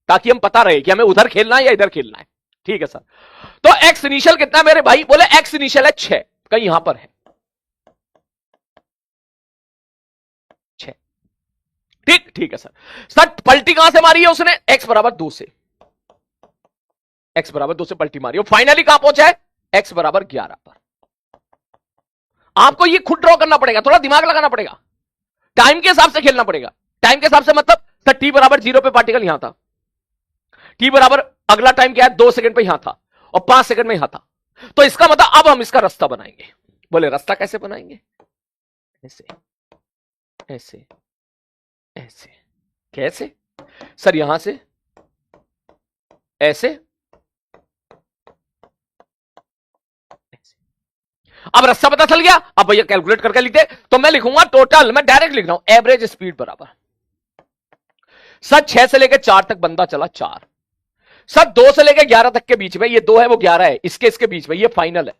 ताकि हम पता रहे कि हमें उधर खेलना है या इधर खेलना है। ठीक है सर। तो x इनिशियल कितना है मेरे भाई? बोले x इनिशियल है 6, कहीं यहां पर है 6। ठीक है सर। सर पलटी कहां से मारी है उसने? x बराबर 2 से, x बराबर 2 से पलटी मारी, और फाइनली कहां पहुंचा है? x बराबर 11 पर। आपको ये खुद ड्रॉ करना पड़ेगा, थोड़ा दिमाग लगाना पड़ेगा, टाइम के हिसाब से खेलना पड़ेगा। टाइम के हिसाब से मतलब सर t बराबर 0 पे पार्टिकल यहां था, t बराबर अगला टाइम क्या है? 2 सेकंड पे यहां था और 5 सेकंड में यहां था। तो इसका मतलब अब हम इसका रास्ता बनाएंगे। बोले रास्ता कैसे बनाएंगे? ऐसे ऐसे ऐसे। कैसे सर? यहां से ऐसे ऐसे। अब रास्ता पता चल गया। अब भैया कैलकुलेट करके लिखते, तो मैं लिखूंगा टोटल, मैं डायरेक्ट लिख रहा हूं, एवरेज स्पीड बराबर सर 6 से लेकर 4 तक बंदा चला 4, सर 2 से लेकर 11 तक के बीच में, ये 2 है वो 11 है, इसके बीच में ये फाइनल है।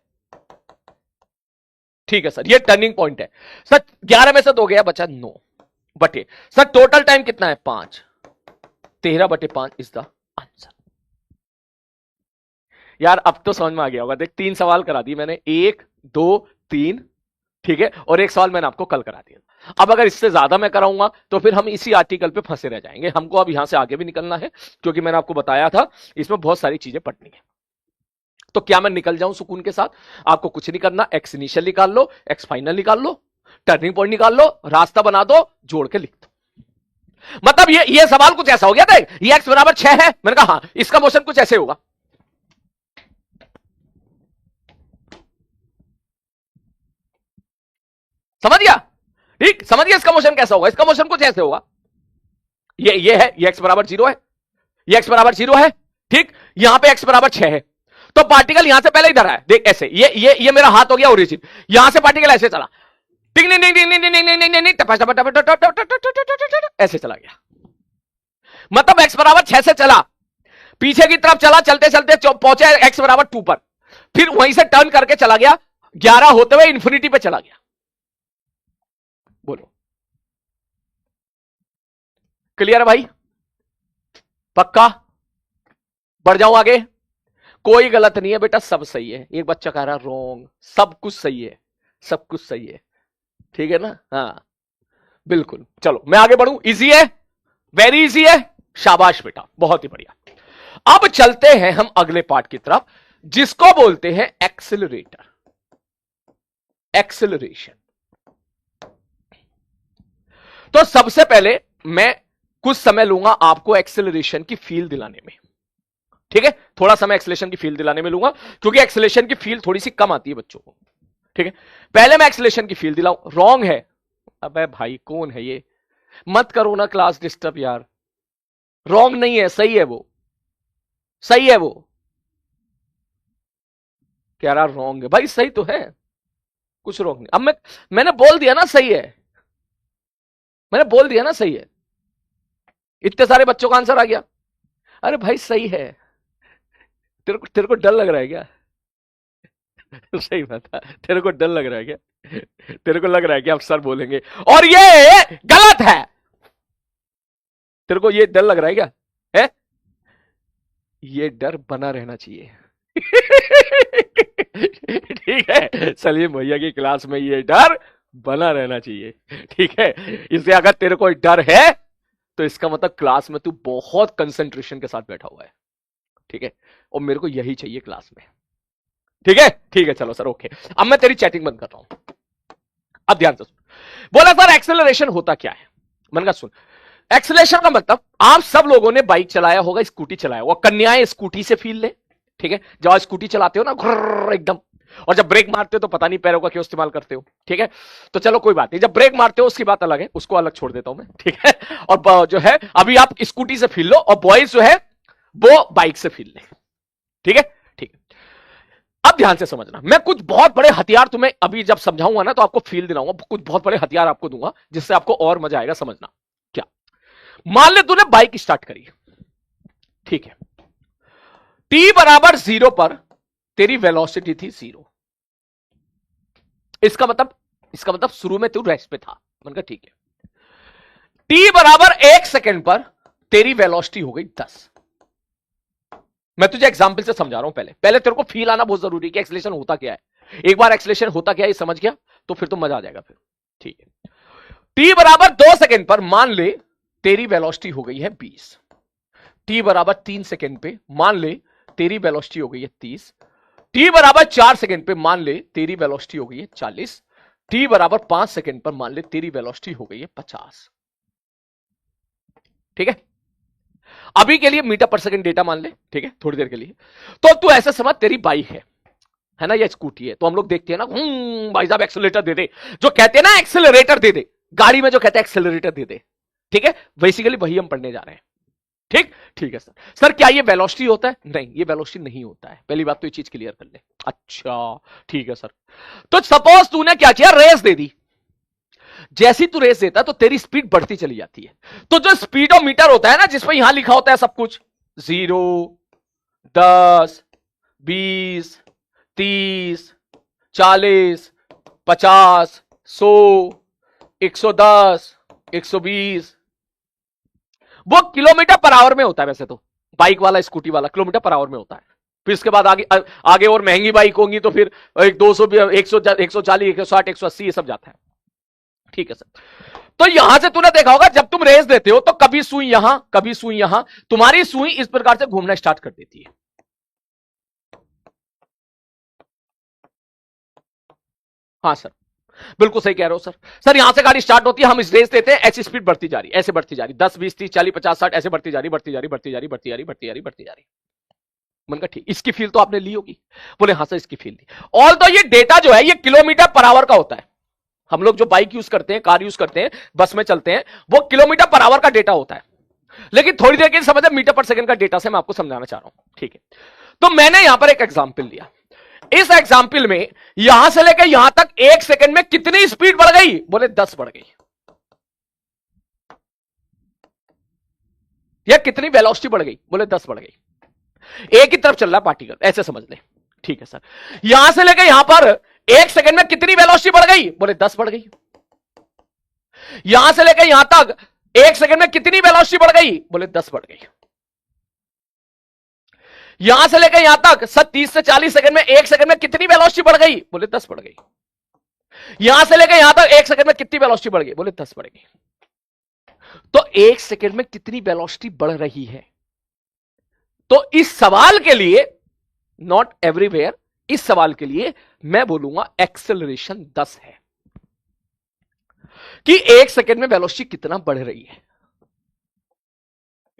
ठीक है सर, ये टर्निंग पॉइंट है। सर 11 में से 2 गया, बचा 9 बटे सर टोटल टाइम कितना है? 5, 13/5 इज द आंसर। यार अब तो समझ में आ गया होगा। देख 3 सवाल करा दिए मैंने, 1 2 3, ठीक है, और एक सवाल मैंने आपको कल करा दिया। अब अगर इससे ज्यादा मैं कराऊंगा तो फिर हम इसी आर्टिकल पे फंसे रह जाएंगे। हमको अब यहां से आगे भी निकलना है, क्योंकि मैंने आपको बताया था इसमें बहुत सारी चीजें पढ़नी है। तो क्या मैं निकल जाऊं सुकून के साथ? आपको कुछ नहीं करना, एक्स इनिशियल निकाल लो, एक्स फाइनल निकाल लो, टर्निंग पॉइंट निकाल लो, रास्ता बना दो, जोड़ के लिख दो। मतलब ये सवाल कुछ ऐसा हो गया था, ये एक्स बराबर 6 है, मैंने कहा हाँ, इसका मोशन कुछ ऐसे होगा। समझ गया? ठीक, समझ गया इसका मोशन कैसा होगा? इसका मोशन कुछ ऐसे होगा, ये है, ये एक्स बराबर 0 है, ये एक्स बराबर 0 है, ठीक, यहां पे एक्स बराबर 6 है, तो पार्टिकल यहां से पहले इधर आया, देख ऐसे, ये मेरा हाथ हो गया ओरिजिन, यहां से पार्टिकल ऐसे चला, टिंग टिंग टिंग टिंग टिंग टिंग टिंग टिंग टिंग, टपा टपा टपा टपा टपा टपा टपा, ऐसे चला गया। मतलब एक्स बराबर 6 से चला, पीछे की तरफ चला, चलते चलते पहुंचे एक्स बराबर 2 पर, फिर वहीं से टर्न करके चला गया, 11 होते हुए इंफिनिटी पे चला गया। बोलो क्लियर है भाई? पक्का? बढ़ जाऊं आगे? कोई गलत नहीं है बेटा, सब सही है। एक बच्चा कह रहा है रॉन्ग, सब कुछ सही है, सब कुछ सही है, ठीक है ना? हाँ बिल्कुल। चलो मैं आगे बढ़ूं, इजी है, वेरी इजी है, शाबाश बेटा, बहुत ही बढ़िया। अब चलते हैं हम अगले पार्ट की तरफ, जिसको बोलते हैं एक्सेलरेटर, एक्सेलरेशन। तो सबसे पहले मैं कुछ समय लूंगा आपको एक्सेलरेशन की फील दिलाने में, ठीक है? थोड़ा समय एक्सेलरेशन की फील दिलाने में लूंगा, क्योंकि एक्सेलरेशन की फील थोड़ी सी कम आती है बच्चों को, ठीक है? पहले मैं एक्सेलरेशन की फील दिलाऊं। रॉन्ग है? अबे भाई कौन है ये? मत करो ना क्लास डिस्टर्ब यार। रॉन्ग नहीं है, सही है वो, सही है वो। कह रहा रॉन्ग है भाई, सही तो है, कुछ रॉन्ग नहीं। अब मैंने बोल दिया ना सही है, मैंने बोल दिया ना सही है, इतने सारे बच्चों का आंसर आ गया। अरे भाई सही है, तेरे को डर लग रहा है क्या? सही बात है, तेरे को डर लग रहा है क्या? तेरे को लग रहा है कि अब सर बोलेंगे और ये गलत है, तेरे को ये डर लग रहा है क्या? है? ये डर बना रहना चाहिए। ठीक है, सलीम भैया की क्लास में ये डर बना रहना चाहिए, ठीक है? इसलिए अगर तेरे को डर है तो इसका मतलब क्लास में तू बहुत कंसंट्रेशन के साथ बैठा हुआ है, ठीक है? और मेरे को यही चाहिए क्लास में, ठीक है? ठीक है, चलो सर ओके। अब मैं तेरी चैटिंग बंद कर रहा हूं, अब ध्यान से सुन। बोला सर एक्सेलरेशन होता क्या है? मैंने कहा सुन, एक्सेलरेशन का मतलब, आप सब लोगों ने बाइक चलाया होगा, स्कूटी चलाया होगा, कन्याएं स्कूटी से फील ले, ठीक है? जब स्कूटी चलाते हो ना घुर्र एकदम, और जब ब्रेक मारते हो तो पता नहीं पैरों का क्यों इस्तेमाल करते हो, ठीक है? तो चलो कोई बात नहीं, जब ब्रेक मारते हो उसकी बात अलग है, उसको अलग छोड़ देता हूं मैं, ठीक है? और जो है अभी आप स्कूटी से फील लो, और बॉयज जो है वो बाइक से फील ले, ठीक है? ठीक है, अब ध्यान से समझना, मैं कुछ बहुत बड़े हथियार तुम्हें अभी जब समझाऊंगा ना तो आपको फील दिलाऊंगा, कुछ बहुत बड़े हथियार आपको दूंगा जिससे आपको और मजा आएगा समझना। क्या? मान ले तूने बाइक स्टार्ट करी, ठीक है? टी बराबर 0 पर तेरी वेलोसिटी थी 0। इसका मतलब शुरू में तू रेस्ट पे था। मैंने कहा ठीक है। टी बराबर 1 सेकेंड पर तेरी वेलोसिटी हो गई 10। मैं तुझे एग्जांपल से समझा रहा हूं, पहले तेरे को फील आना बहुत जरूरी है कि एक्सेलरेशन होता क्या है। एक बार एक्सेलरेशन होता क्या है समझ गया तो फिर तो मजा आ जाएगा फिर, ठीक है? टी बराबर 2 सेकेंड पर मान ले तेरी वेलोसिटी हो गई है 20। टी बराबर 3 सेकेंड पे मान ले तेरी वेलोसिटी हो गई है 30। टी बराबर 4 सेकेंड पे मान ले तेरी वेलोसिटी हो गई है 40। टी बराबर 5 सेकेंड पर मान ले तेरी वेलोसिटी हो गई है 50। ठीक है? अभी के लिए मीटर पर सेकंड डेटा मान ले, ठीक है, थोड़ी देर के लिए। तो तू ऐसा समझ तेरी बाइक है ना, या स्कूटी है, तो हम लोग देखते हैं ना भाई साहब एक्सेलरेटर दे दे, जो कहते हैं ना एक्सेलरेटर दे दे, गाड़ी में जो कहते हैं एक्सेलरेटर दे दे, ठीक है? बेसिकली वही हम पढ़ने जा रहे हैं, ठीक? ठीक है सर क्या ये वेलोसिटी होता है? नहीं, ये वेलोसिटी नहीं होता है, पहली बात तो ये चीज क्लियर कर ले। अच्छा ठीक है सर। तो सपोज तूने क्या किया, रेस दे दी। जैसी तू रेस देता है तो तेरी स्पीड बढ़ती चली जाती है। तो जो स्पीडोमीटर होता है ना, जिसमें यहां लिखा होता है सब कुछ, 0, 10, 20, 30, 40, 50, 100, 110, 120, वो किलोमीटर पर आवर में होता है। वैसे तो बाइक वाला स्कूटी वाला किलोमीटर पर आवर में होता है। फिर इसके बाद आगे और महंगी बाइक होंगी तो फिर 200, 140, 160, 180 ये सब जाता है, ठीक है सर? तो यहां से तूने देखा होगा जब तुम रेस देते हो तो कभी सुई यहां, कभी सुई यहां, तुम्हारी सुई इस प्रकार से घूमना स्टार्ट कर देती है। हाँ सर, बिल्कुल सही कह रहे हो सर। सर यहां से गाड़ी स्टार्ट होती है, हम इस रेस देते हैं, ऐसी स्पीड बढ़ती जा रही, ऐसे बढ़ती जा रही, 10 20 30 40 50 60 ऐसे बढ़ती जा रही, बढ़ती जा रही, बढ़ती जा रही, बढ़ती जा रही, बढ़ती जा रही, बढ़ती जा रही। मन का ठीक, इसकी फील तो आपने ली होगी। बोले हाँ सर इसकी फील ली। ऑल तो ये डेटा जो है ये किलोमीटर पर आवर का होता है। हम लोग जो बाइक यूज करते हैं, कार यूज करते हैं, बस में चलते हैं, वो किलोमीटर पर आवर का डेटा होता है। लेकिन थोड़ी देर के लिए समझे मीटर पर सेकंड का डेटा से मैं आपको समझाना चाह रहा हूं, ठीक है। तो मैंने यहां पर एक एग्जाम्पल लिया। इस एग्जाम्पल में यहां से लेकर यहां तक 1 सेकंड में कितनी स्पीड बढ़ गई? बोले 10 बढ़ गई। या कितनी वेलोसिटी बढ़ गई? बोले 10 बढ़ गई। एक ही तरफ चल रहा पार्टिकल, ऐसे समझ ले, ठीक है सर। यहां से लेकर यहां पर 1 सेकंड में कितनी वेलोसिटी बढ़ गई? बोले 10 बढ़ गई। यहां से लेकर यहां तक 1 सेकंड में कितनी वेलोसिटी बढ़ गई? बोले 10 बढ़ गई। यहां से लेकर यहां तक 30 से 40 सेकंड में 1 सेकंड में कितनी वेलोसिटी बढ़ गई? बोले 10 बढ़ गई। यहां से लेकर यहां तक 1 सेकंड में कितनी वेलोसिटी बढ़ गई? बोले 10 बढ़ गई। तो 1 सेकंड में कितनी वेलोसिटी बढ़ रही है? तो इस सवाल के लिए, नॉट एवरीवेयर, इस सवाल के लिए मैं बोलूंगा एक्सेलरेशन 10 है कि 1 सेकंड में वेलोसिटी कितना बढ़ रही है।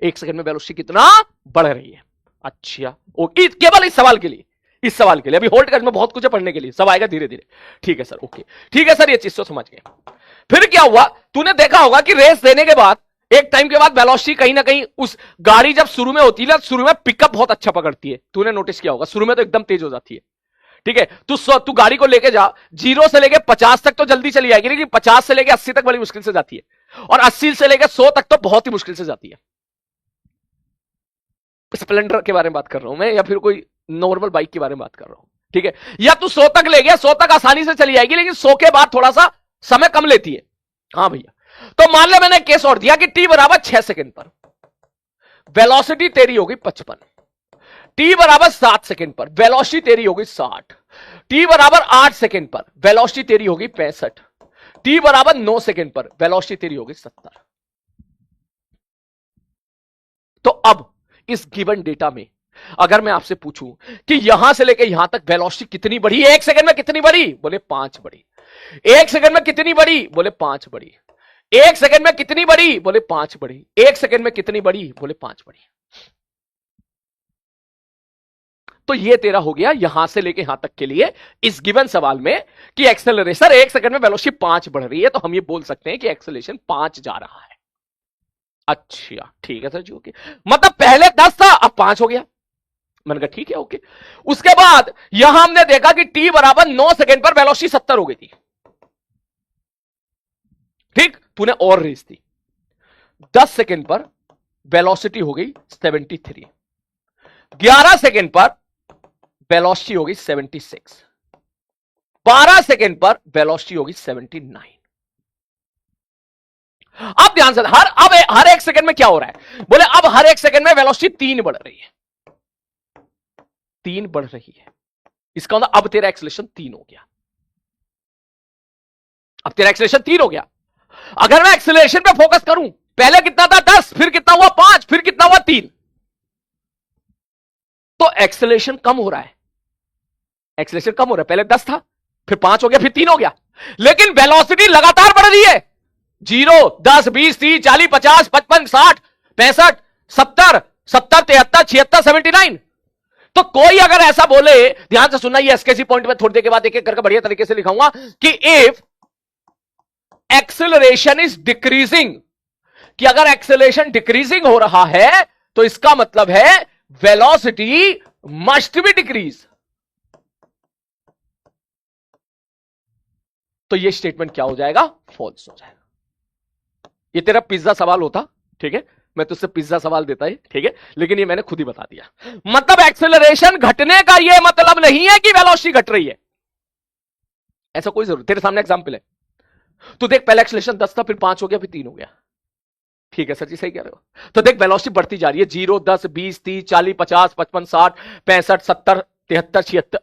1 सेकंड में वेलोसिटी कितना बढ़ रही है। अच्छा ओके, केवल इस सवाल के लिए, इस सवाल के लिए अभी होल्ड कर, में बहुत कुछ है पढ़ने के लिए, सब आएगा धीरे धीरे, ठीक है सर। ओके ठीक है सर, ये चीज तो समझ गए। फिर क्या हुआ, तूने देखा होगा कि रेस देने के बाद एक टाइम के बाद वेलोसिटी कहीं ना कहीं, उस गाड़ी जब शुरू में होती है ना, शुरू में पिकअप बहुत अच्छा पकड़ती है, तूने नोटिस किया होगा, शुरू में तो एकदम तेज हो जाती है, ठीक है। तू गाड़ी को लेके जा, 0 से लेके 50 तक तो जल्दी चली जाएगी, लेकिन 50 से लेके 80 तक बड़ी मुश्किल से जाती है, और 80 से लेके 100 तक तो बहुत ही मुश्किल से जाती है। स्प्लेंडर के बारे में बात कर रहा हूं मैं, या फिर कोई नॉर्मल बाइक के बारे में बात कर रहा हूं, ठीक है। या तू 100 तक ले गया, 100 तक आसानी से चली जाएगी, लेकिन 100 के बाद थोड़ा सा समय कम लेती है। हाँ भैया, तो मान ले मैंने केस और दिया कि t बराबर 6 सेकंड पर वेलोसिटी तेरी होगी 55, t बराबर 7 सेकंड पर वेलोसिटी तेरी होगी 60, t बराबर 8 सेकंड पर वेलोसिटी तेरी होगी 65, t बराबर 9 सेकंड पर वेलोसिटी तेरी होगी 70। तो अब इस गिवन डेटा में अगर मैं आपसे पूछूं कि यहां से लेकर यहां तक वेलोसिटी कितनी बढ़ी, 1 सेकंड में कितनी बढ़ी? बोले 5 बढ़ी। 1 सेकंड में कितनी बढ़ी? बोले 5 बढ़ी। 1 सेकंड में कितनी बढ़ी? बोले 5 बढ़ी। 1 सेकंड में कितनी बढ़ी? बोले 5 बढ़ी। तो ये तेरा हो गया यहां से लेके यहां तक के लिए इस गिवन सवाल में कि एक्सेलरेशन 1 सेकंड में वेलोसिटी 5 बढ़ रही है, तो हम ये बोल सकते हैं कि एक्सेलरेशन 5 जा रहा है। अच्छा ठीक है सर जी, ओके। मतलब पहले 10 था, अब 5 हो गया। मैंने कहा ठीक है, ओके। उसके बाद यहां हमने देखा कि t बराबर 9 सेकंड पर वेलोसिटी 70 हो गई थी, ठीक। तूने और रेस दी, 10 सेकंड पर वेलोसिटी हो गई 73, 11 सेकंड पर वेलोसिटी हो गई 76, 12 सेकंड पर वेलोसिटी होगी 79। अब ध्यान से, हर 1 सेकंड में क्या हो रहा है? बोले अब हर 1 सेकंड में वेलोसिटी 3 बढ़ रही है, 3 बढ़ रही है। इसका मतलब अब तेरा एक्सेलरेशन 3 हो गया। अब तेरा एक्सेलरेशन 3 हो गया। अगर मैं एक्सेलरेशन पे फोकस करूं, पहले कितना था 10, फिर कितना हुआ 5, फिर कितना हुआ 3, तो एक्सेलरेशन कम हो रहा है। एक्सेलरेशन कम हो रहा है, पहले 10 था, फिर 5 हो गया, फिर 3 हो गया, लेकिन वेलोसिटी लगातार बढ़ रही है। 0 10 20 30 40 50 55 60 65 70 70 73 76 79। तो कोई अगर ऐसा बोले, ध्यान से सुनना, ये एसकेसी पॉइंट में थोड़ी देर के बाद एक एक करके बढ़िया तरीके से लिखाऊंगा कि इफ एक्सेलरेशन इज डिक्रीजिंग, कि अगर एक्सेलरेशन डिक्रीजिंग हो रहा है तो इसका मतलब है वेलोसिटी मस्ट बी डिक्रीज। तो ये स्टेटमेंट क्या हो जाएगा? फॉल्स हो जाएगा। ये तेरा पिज्जा सवाल होता, ठीक है, मैं तुझसे पिज्जा सवाल देता है, ठीक है, लेकिन ये मैंने खुद ही बता दिया। मतलब एक्सेलरेशन घटने का ये मतलब नहीं है कि वेलोसिटी घट रही है, ऐसा कोई जरूरत। तेरे सामने एग्जांपल है, तो देख पहले एक्सेलरेशन 10 था, फिर 5 हो गया, फिर 3 हो गया, ठीक है सर जी, सही कह रहे हो। तो देख वेलोसिटी बढ़ती जा रही है, 0 10 20 30 40 50 55 60 65 70 73 76।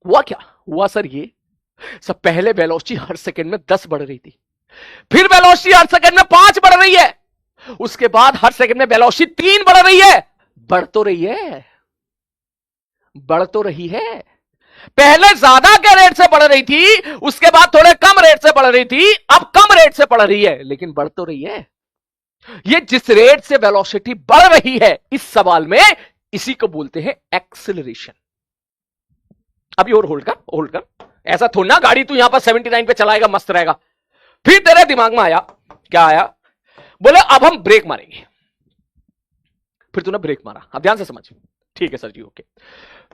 हुआ क्या हुआ सर? ये सब पहले वेलोसिटी हर सेकंड में 10 बढ़ रही थी, फिर वेलोसिटी हर सेकंड में 5 बढ़ रही है, उसके बाद हर सेकंड में वेलोसिटी 3 बढ़ रही है। बढ़ तो रही है, बढ़ तो रही है, पहले ज्यादा के रेट से बढ़ रही थी, उसके बाद थोड़े कम रेट से बढ़ रही थी, अब कम रेट से बढ़ रही है, लेकिन बढ़ तो रही है। ये जिस रेट से वेलोसिटी बढ़ रही है इस सवाल में, इसी को बोलते हैं एक्सेलरेशन। अभी और होल्ड कर। ऐसा थोड़ा ना गाड़ी तू यहां पर 79 पे चलाएगा मस्त रहेगा। फिर तेरे दिमाग में आया, क्या आया? बोले अब हम ब्रेक मारेंगे। फिर तूने ब्रेक मारा। अब ध्यान से समझ। ठीक है सर जी, ओके।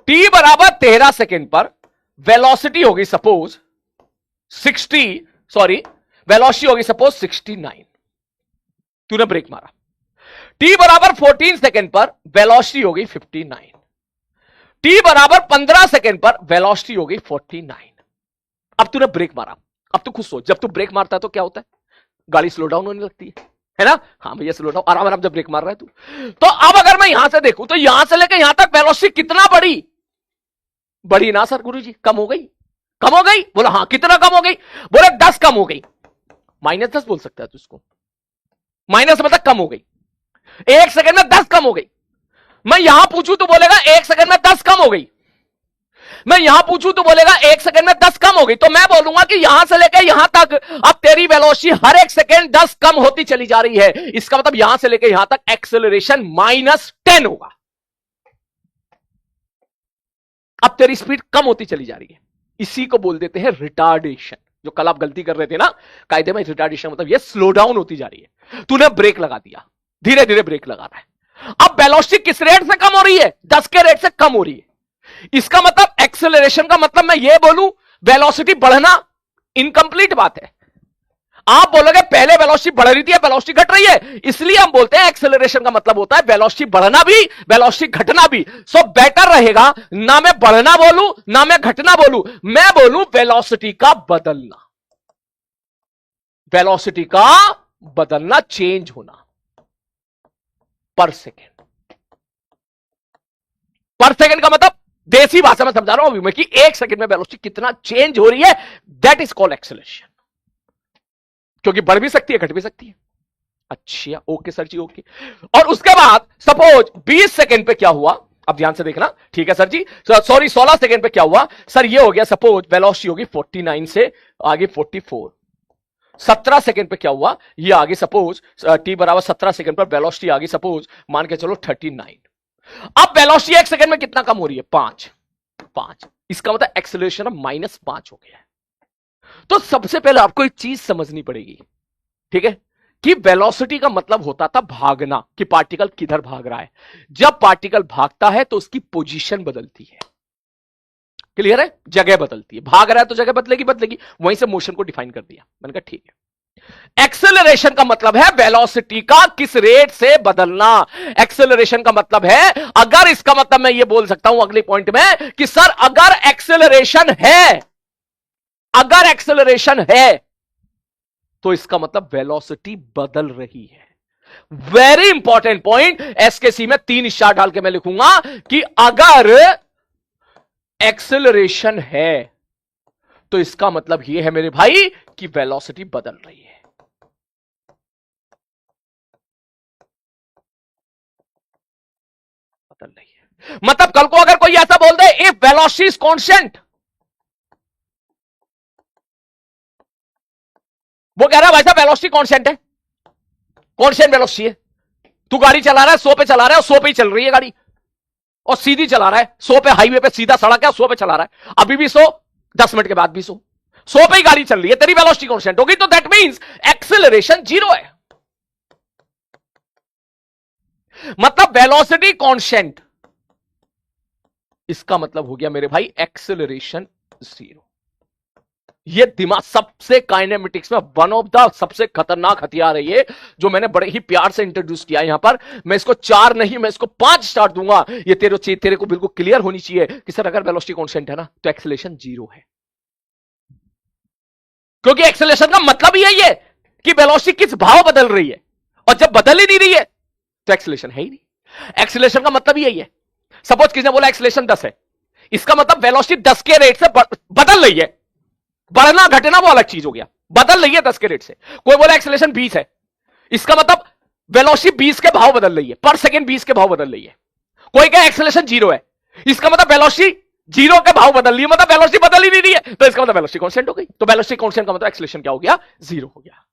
टी बराबर 13 सेकेंड पर वेलोसिटी होगी सपोज 69। तूने ब्रेक मारा। टी बराबर 14 सेकेंड पर वेलोसिटी होगी 59। टी बराबर 15 सेकेंड पर वेलोसिटी होगी 49। अब तूने ब्रेक मारा। अब तू खुद सोच, जब तू ब्रेक मारता है तो क्या होता है? गाड़ी स्लो डाउन होने लगती है ना? हाँ भैया स्लो डाउन, आराम आराम जब ब्रेक मार रहा है तू। तो अब अगर मैं यहां से देखूं तो यहां से लेकर यहां तक वेलोसिटी कितना बढ़ी ना सर गुरुजी? कम हो गई। बोला हाँ, कितना कम हो गई? बोले 10 कम हो गई। -10 बोल सकता है तू इसको। माइनस मतलब कम हो गई। 1 सेकंड में 10 कम हो गई। मैं यहां पूछूं तो बोलेगा 1 सेकंड में 10 कम हो गई। मैं यहां पूछूं तो बोलेगा 1 सेकंड में 10 कम हो गई। तो मैं बोलूंगा कि यहां से लेकर यहां तक अब तेरी वेलोसिटी हर 1 सेकंड 10 कम होती चली जा रही है। इसका मतलब यहां से लेकर यहां तक एक्सेलरेशन -10 होगा। अब तेरी स्पीड कम होती चली जा रही है। इसी को बोल देते हैं रिटार्डेशन। जो कल आप गलती कर रहे थे ना कायदे में, रिटार्डेशन मतलब ये स्लो डाउन होती जा रही है। तूने ब्रेक लगा दिया, धीरे धीरे ब्रेक लगा रहा है। अब वेलोसिटी किस रेट से कम हो रही है? 10 के रेट से कम हो रही है। इसका मतलब एक्सेलरेशन का मतलब मैं ये बोलूं वेलोसिटी बढ़ना इनकंप्लीट बात है। आप बोलोगे पहले वेलोसिटी बढ़ रही थी, वेलोसिटी घट रही है, इसलिए हम बोलते हैं एक्सेलरेशन का मतलब होता है वेलोसिटी बढ़ना भी, वेलोसिटी घटना भी। सो बेटर रहेगा ना मैं बढ़ना बोलूं ना मैं घटना बोलूं, मैं बोलूं वेलोसिटी का बदलना। वेलोसिटी का बदलना, चेंज होना पर सेकेंड। पर सेकेंड का मतलब देसी भाषा में समझा रहा हूं अभी मैं कि 1 सेकेंड में वेलोसिटी कितना चेंज हो रही है, दैट इज कॉल्ड एक्सेलरेशन। क्योंकि बढ़ भी सकती है, घट भी सकती है। अच्छा ओके सर जी, ओके। और उसके बाद सपोज 20 सेकेंड पे क्या हुआ? अब ध्यान से देखना, ठीक है सर जी। सॉरी 16 सेकेंड पे क्या हुआ सर? ये हो गया सपोज वेलोसिटी होगी 49 से आगे 44। 17 सेकेंड पे क्या हुआ? ये आगे सपोज टी बराबर 17 सेकेंड पर वेलोसिटी आगे सपोज मान के चलो 39। अब वेलोसिटी 1 सेकेंड में कितना कम हो रही है? 5। इसका मतलब एक्सेलरेशन -5 हो गया है। तो सबसे पहले आपको एक चीज समझनी पड़ेगी, ठीक है, कि वेलोसिटी का मतलब होता था भागना, कि पार्टिकल किधर भाग रहा है। जब पार्टिकल भागता है तो उसकी पोजीशन बदलती है। क्लियर है? जगह बदलती है। भाग रहा है तो जगह बदलेगी। वहीं से मोशन को डिफाइन कर दिया। मैंने कहा ठीक है। एक्सेलरेशन का मतलब है वेलोसिटी का किस रेट से बदलना। एक्सेलरेशन का मतलब है, अगर इसका मतलब मैं ये बोल सकता हूं अगले पॉइंट में कि सर अगर एक्सेलरेशन है तो इसका मतलब वेलोसिटी बदल रही है। Very important point. एसकेसी में 3 स्टार डाल के मैं लिखूंगा कि अगर एक्सेलरेशन है तो इसका मतलब यह है मेरे भाई कि वेलोसिटी बदल रही है। मतलब कल को अगर कोई ऐसा बोल they if velocity is constant, वो कह रहा है भाई साहब वेलोसिटी कांस्टेंट है, कांस्टेंट वेलोसिटी है। तू गाड़ी चला रहा है 100 पे चला रहा है और 100 पे ही चल रही है गाड़ी, और सीधी चला रहा है 100 पे, हाईवे पे सीधा सड़क है 100 पे चला रहा है, अभी भी 100, 10 मिनट के बाद भी 100 पे ही गाड़ी चल रही है, तेरी वेलोसिटी कांस्टेंट होगी, तो दैट मींस एक्सेलरेशन 0 है। मतलब वेलोसिटी कांस्टेंट, इसका मतलब हो गया मेरे भाई एक्सेलरेशन 0। ये दिमाग सबसे काइनेमेटिक्स में वन ऑफ द सबसे खतरनाक हथियार है ये, जो मैंने बड़े ही प्यार से इंट्रोड्यूस किया यहां पर। मैं इसको 4 नहीं, मैं इसको 5 स्टार दूंगा। ये तेरे को बिल्कुल क्लियर होनी चाहिए कि सर अगर वेलोसिटी कांस्टेंट है ना तो एक्सेलरेशन 0 है। क्योंकि एक्सेलरेशन का मतलब ही है ये कि वेलोसिटी किस भाव बदल रही है, और जब बदल ही नहीं रही है तो एक्सेलरेशन है ही नहीं। एक्सेलरेशन का मतलब ही है, सपोज किसने बोला एक्सेलरेशन 10 है, इसका मतलब वेलोसिटी 10 के रेट से बदल रही है। बढ़ना घटना वो अलग चीज हो गया, बदल रही है 10 के रेट से। कोई बोला एक्सेलरेशन 20 है, इसका मतलब वेलोसिटी 20 के भाव बदल रही है, पर सेकंड 20 के भाव बदल रही है। कोई कहे एक्सेलरेशन 0 है, इसका मतलब वेलोसिटी जीरो के भाव बदल लिए, मतलब वेलोसिटी बदल ही नहीं रही है, तो इसका मतलब वेलोसिटी कांस्टेंट हो गई। तो वेलोसिटी कांस्टेंट का मतलब एक्सीलरेशन क्या हो गया? जीरो हो गया।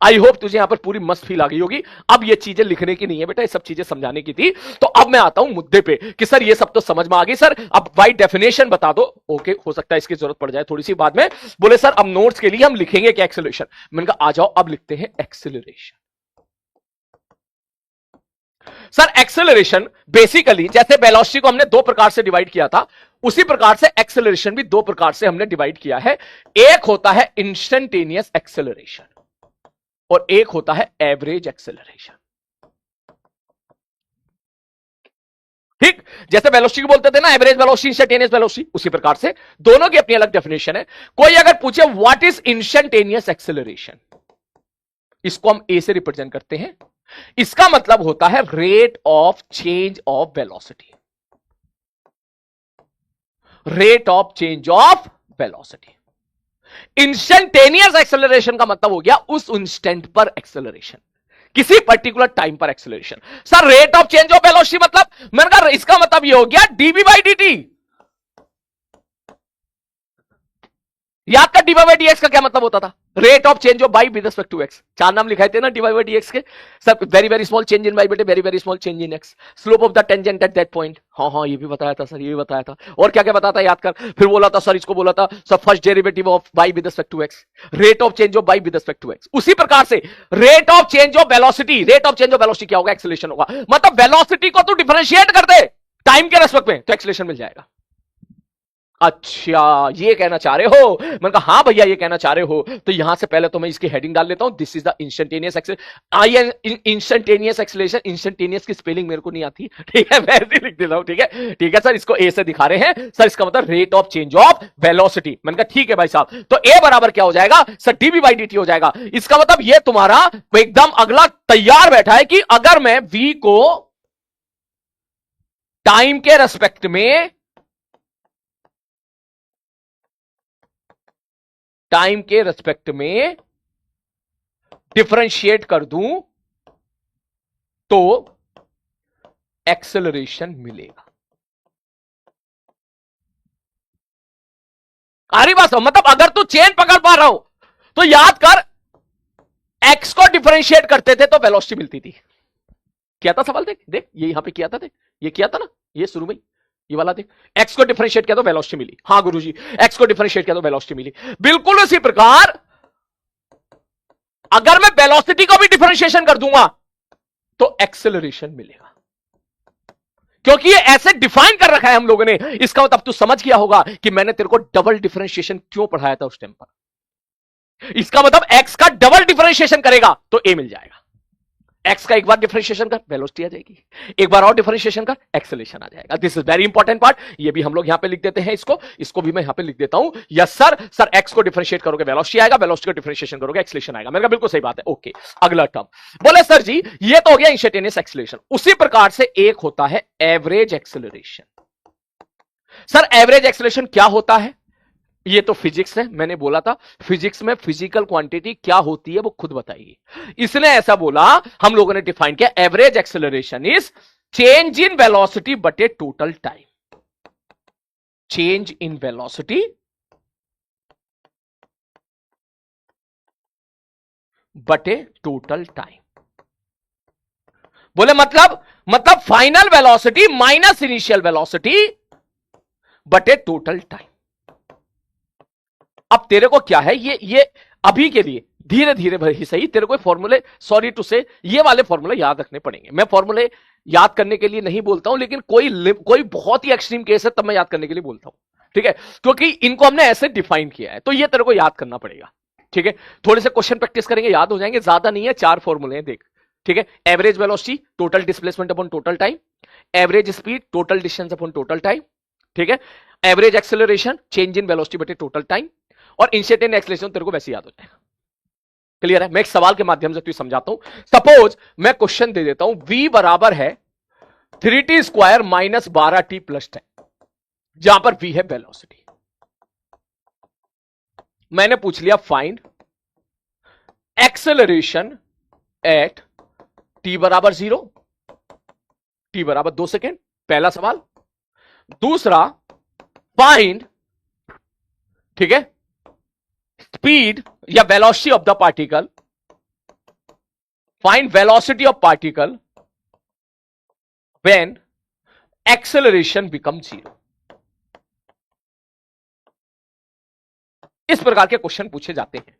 आई होप तुझे यहां पर पूरी मस्त फील आ गई होगी। अब ये चीजें लिखने की नहीं है बेटा, ये सब चीजें समझाने की थी। तो अब मैं आता हूं मुद्दे पे कि सर ये सब तो समझ में आ गई सर, अब बाई डेफिनेशन बता दो। ओके, हो सकता है इसकी जरूरत पड़ जाए थोड़ी सी बाद में। बोले सर अब नोट्स के लिए हम लिखेंगे क्या एक्सेलरेशन? मैंने कहा आ जाओ अब लिखते हैं एक्सेलरेशन। सर एक्सेलरेशन बेसिकली जैसे वेलोसिटी को हमने दो प्रकार से डिवाइड किया था, उसी प्रकार से एक्सेलरेशन भी दो प्रकार से हमने डिवाइड किया है। एक होता है इंस्टेंटेनियस एक्सेलरेशन और एक होता है एवरेज एक्सेलरेशन। ठीक, जैसे वेलोसिटी को बोलते थे ना एवरेज वेलोसिटी, इंस्टेंटेनियस वेलोसिटी, उसी प्रकार से दोनों की अपनी अलग डेफिनेशन है। कोई अगर पूछे व्हाट इज इंस्टेंटेनियस एक्सेलरेशन, इसको हम ए से रिप्रेजेंट करते हैं। इसका मतलब होता है rate of change of velocity, rate of change of velocity. Instantaneous acceleration का मतलब हो गया उस इंस्टेंट पर एक्सेलरेशन, किसी पर्टिकुलर टाइम पर acceleration. Sir rate of change of velocity मतलब, मैंने कहा इसका मतलब ये हो गया डीवी बाई डी। याद कर डी बाई डी एक्स का क्या मतलब होता था? Rate of change of by with respect to x. चार नाम लिखाए थे ना डी बाई डी एक्स के, सब very very small change in y बेटे, very very small change in x, slope of the tangent at that point. हाँ ये भी बताया था सर, ये भी बताया था। और क्या क्या बताया था याद कर। फिर बोला था सर, इसको बोला था sir first derivative of by with respect to x, rate of change of by with respect to x. उसी प्रकार से rate of change of velocity, rate of change of velocity क्या होगा? एक्सेलरेशन होगा। मतलब वेलोसिटी को तू डिफरेंशिएट कर दे टाइम के रेस्पेक्ट में तो एक्सेलरेशन मिल जाएगा। अच्छा ये कहना चाह रहे हो? मैंने कहा हाँ भैया ये कहना चाह रहे हो। तो यहां से पहले तो मैं इसकी हेडिंग डाल लेता हूं, this is the instantaneous acceleration. Instantaneous acceleration, instantaneous की स्पेलिंग मेरे को नहीं आती, ठीक है मैं ऐसे लिख देता हूं। ठीक है ठीक है सर, इसको ए से दिखा रहे हैं सर, इसका मतलब rate of change of velocity. मैंने कहा ठीक है भाई साहब, तो ए बराबर क्या हो जाएगा sir? Dv by d t हो जाएगा। इसका मतलब ये तुम्हारा एकदम अगला तैयार बैठा है कि अगर मैं वी को टाइम के रेस्पेक्ट में, टाइम के रेस्पेक्ट में डिफरेंशिएट कर दूं तो एक्सेलरेशन मिलेगा। आ रही बात? मतलब अगर तू चेन पकड़ पा रहा हो तो याद कर, एक्स को डिफरेंशिएट करते थे तो वेलोसिटी मिलती थी। किया था सवाल, देख देख ये यहां पे किया था, देख ये किया था ना, ये शुरू में ये वाला देख, एक्स को डिफरेंशिएट किया तो वेलोसिटी मिली। हाँ गुरुजी, एक्स को डिफरेंशिएट किया तो वेलोसिटी मिली। बिल्कुल उसी प्रकार अगर मैं वेलोसिटी को भी डिफरेंशिएशन कर दूंगा तो एक्सेलरेशन मिलेगा, क्योंकि ये ऐसे डिफाइन कर रखा है हम लोगों ने। इसका मतलब तू समझ गया होगा कि मैंने तेरे को डबल डिफरेंशिएशन क्यों पढ़ाया था उस टाइम पर। इसका मतलब एक्स का डबल डिफरेंशिएशन करेगा तो ए मिल जाएगा। एक्स का एक बार डिफरेंशिएशन कर वेलोसिटी आ जाएगी, एक बार और डिफरेंशिएशन कर एक्सेलरेशन आ जाएगा। This is very important part, ये भी हम लोग यहां पे लिख देते हैं। इसको भी मैं यहां पे लिख देता हूं। यस सर, सर एक्स को डिफरेंशिएट करोगे वेलोसिटी आएगा, वेलोसिटी को डिफरेंशिएशन करोगे एक्सेलरेशन आएगा। मैंने कहा बिल्कुल सही बात है। ओके अगला टर्म बोले सर जी ये तो हो गया इंस्टेंटेनियस एक्सेलरेशन। उसी प्रकार से एक होता है average acceleration. Sir average acceleration क्या होता है? ये तो फिजिक्स है, मैंने बोला था फिजिक्स में फिजिकल क्वांटिटी क्या होती है वो खुद बताइए। इसने ऐसा बोला, हम लोगों ने डिफाइन किया, average acceleration is change in velocity बटे total time. Change in velocity बटे टोटल टाइम। बोले मतलब final velocity minus initial velocity बटे टोटल टाइम। अब तेरे को क्या है, ये अभी के लिए धीरे धीरे भले ही सही तेरे को फॉर्मूले, सॉरी टू से ये वाले फॉर्मूले याद रखने पड़ेंगे। मैं फॉर्मूले याद करने के लिए नहीं बोलता हूं, लेकिन कोई बहुत ही एक्सट्रीम केस है तब मैं याद करने के लिए बोलता हूं। ठीक है, क्योंकि इनको हमने ऐसे डिफाइन किया है तो ये तेरे को याद करना पड़ेगा। ठीक है, थोड़े से क्वेश्चन प्रैक्टिस करेंगे याद हो जाएंगे, ज्यादा नहीं है, 4 फॉर्मूले हैं देख। ठीक है, average velocity total displacement upon total time, average speed total distance upon total time. ठीक है, average acceleration change in velocity बटे टोटल टाइम, और इंस्टेंटेनियस एक्सेलरेशन तेरे को वैसे याद हो जाएगा। क्लियर है? मैं एक सवाल के माध्यम से तुझे समझाता हूं। सपोज मैं क्वेश्चन दे देता हूं, v बराबर है 3t square minus 12t plus 10, जहां पर v है वेलोसिटी। मैंने पूछ लिया फाइंड एक्सेलरेशन एट t बराबर 0, t बराबर 2 सेकेंड, पहला सवाल। दूसरा फाइंड, ठीक है, स्पीड या velocity of the particle, find velocity of particle when acceleration become 0। इस प्रकार के क्वेश्चन पूछे जाते हैं।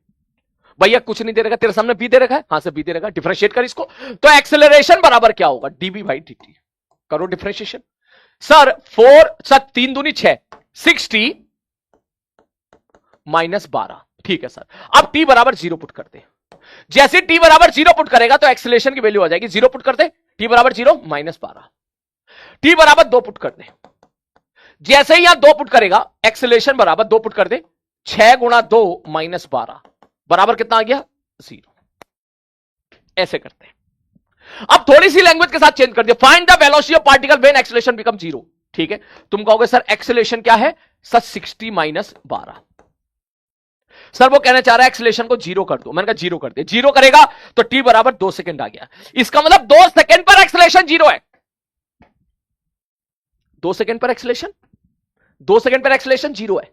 भैया कुछ नहीं दे रखा, तेरे सामने बी दे रखा है, हां से बी दे रखा है, डिफरेंशिएट कर इसको। तो एक्सेलरेशन बराबर क्या होगा, डीबी बाई डी। करो डिफरेंशिएशन। सर 4 सर 3 दूनी 6, 60 माइनस 12, ठीक है सर। अब टी बराबर 0 पुट करते हैं। जैसे टी बराबर 0 पुट करेगा तो एक्सेलरेशन की वैल्यू आ जाएगी, 0 पुट करते, टी बराबर 0 माइनस 12। टी बराबर 2 पुट कर दे। जैसे ही यहां 2 पुट करेगा, एक्सेलरेशन बराबर 2 पुट कर दे, 6 गुणा 2 माइनस 12 बराबर कितना आ गया, 0। ऐसे करते हैं। अब थोड़ी सी लैंग्वेज के साथ चेंज कर दिया, find the velocity of particle when acceleration become 0। ठीक है, तुम कहोगे सर एक्सेलरेशन क्या है, सर 60 माइनस 12। सर वो कहना चाह रहा है एक्सेलरेशन को 0 कर दो। मैंने कहा 0 कर दे। 0 करेगा तो टी बराबर 2 सेकंड आ गया। इसका मतलब 2 सेकंड पर एक्सेलरेशन 0 है। 2 सेकंड पर एक्सेलरेशन 2 सेकंड पर एक्सेलरेशन 0 है।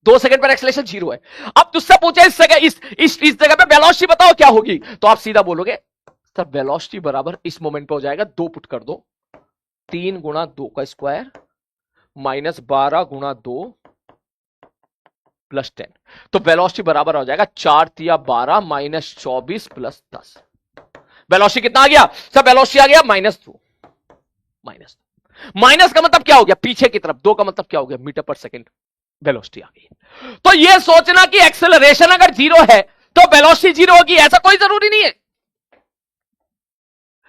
2 सेकंड पर एक्सेलरेशन 0 है। अब तुझसे पूछे इस जगह पे वेलोसिटी बताओ क्या होगी, तो आप सीधा बोलोगे सर वेलोसिटी बराबर इस मोमेंट पे हो जाएगा, 2 पुट कर दो, 3 गुणा 2 का स्क्वायर माइनस 12 गुणा 2 प्लस 10। तो वेलोसिटी बराबर हो जाएगा 4 तिया 12 माइनस 24 प्लस 10। वेलोसिटी कितना आ गया सर, वेलोसिटी आ गया -2। माइनस का मतलब क्या हो गया, पीछे की तरफ, 2 का मतलब क्या हो गया, मीटर पर सेकंड वेलोसिटी आ गई। तो यह सोचना कि एक्सेलरेशन अगर 0 है तो वेलोसिटी 0 होगी, ऐसा कोई जरूरी नहीं है।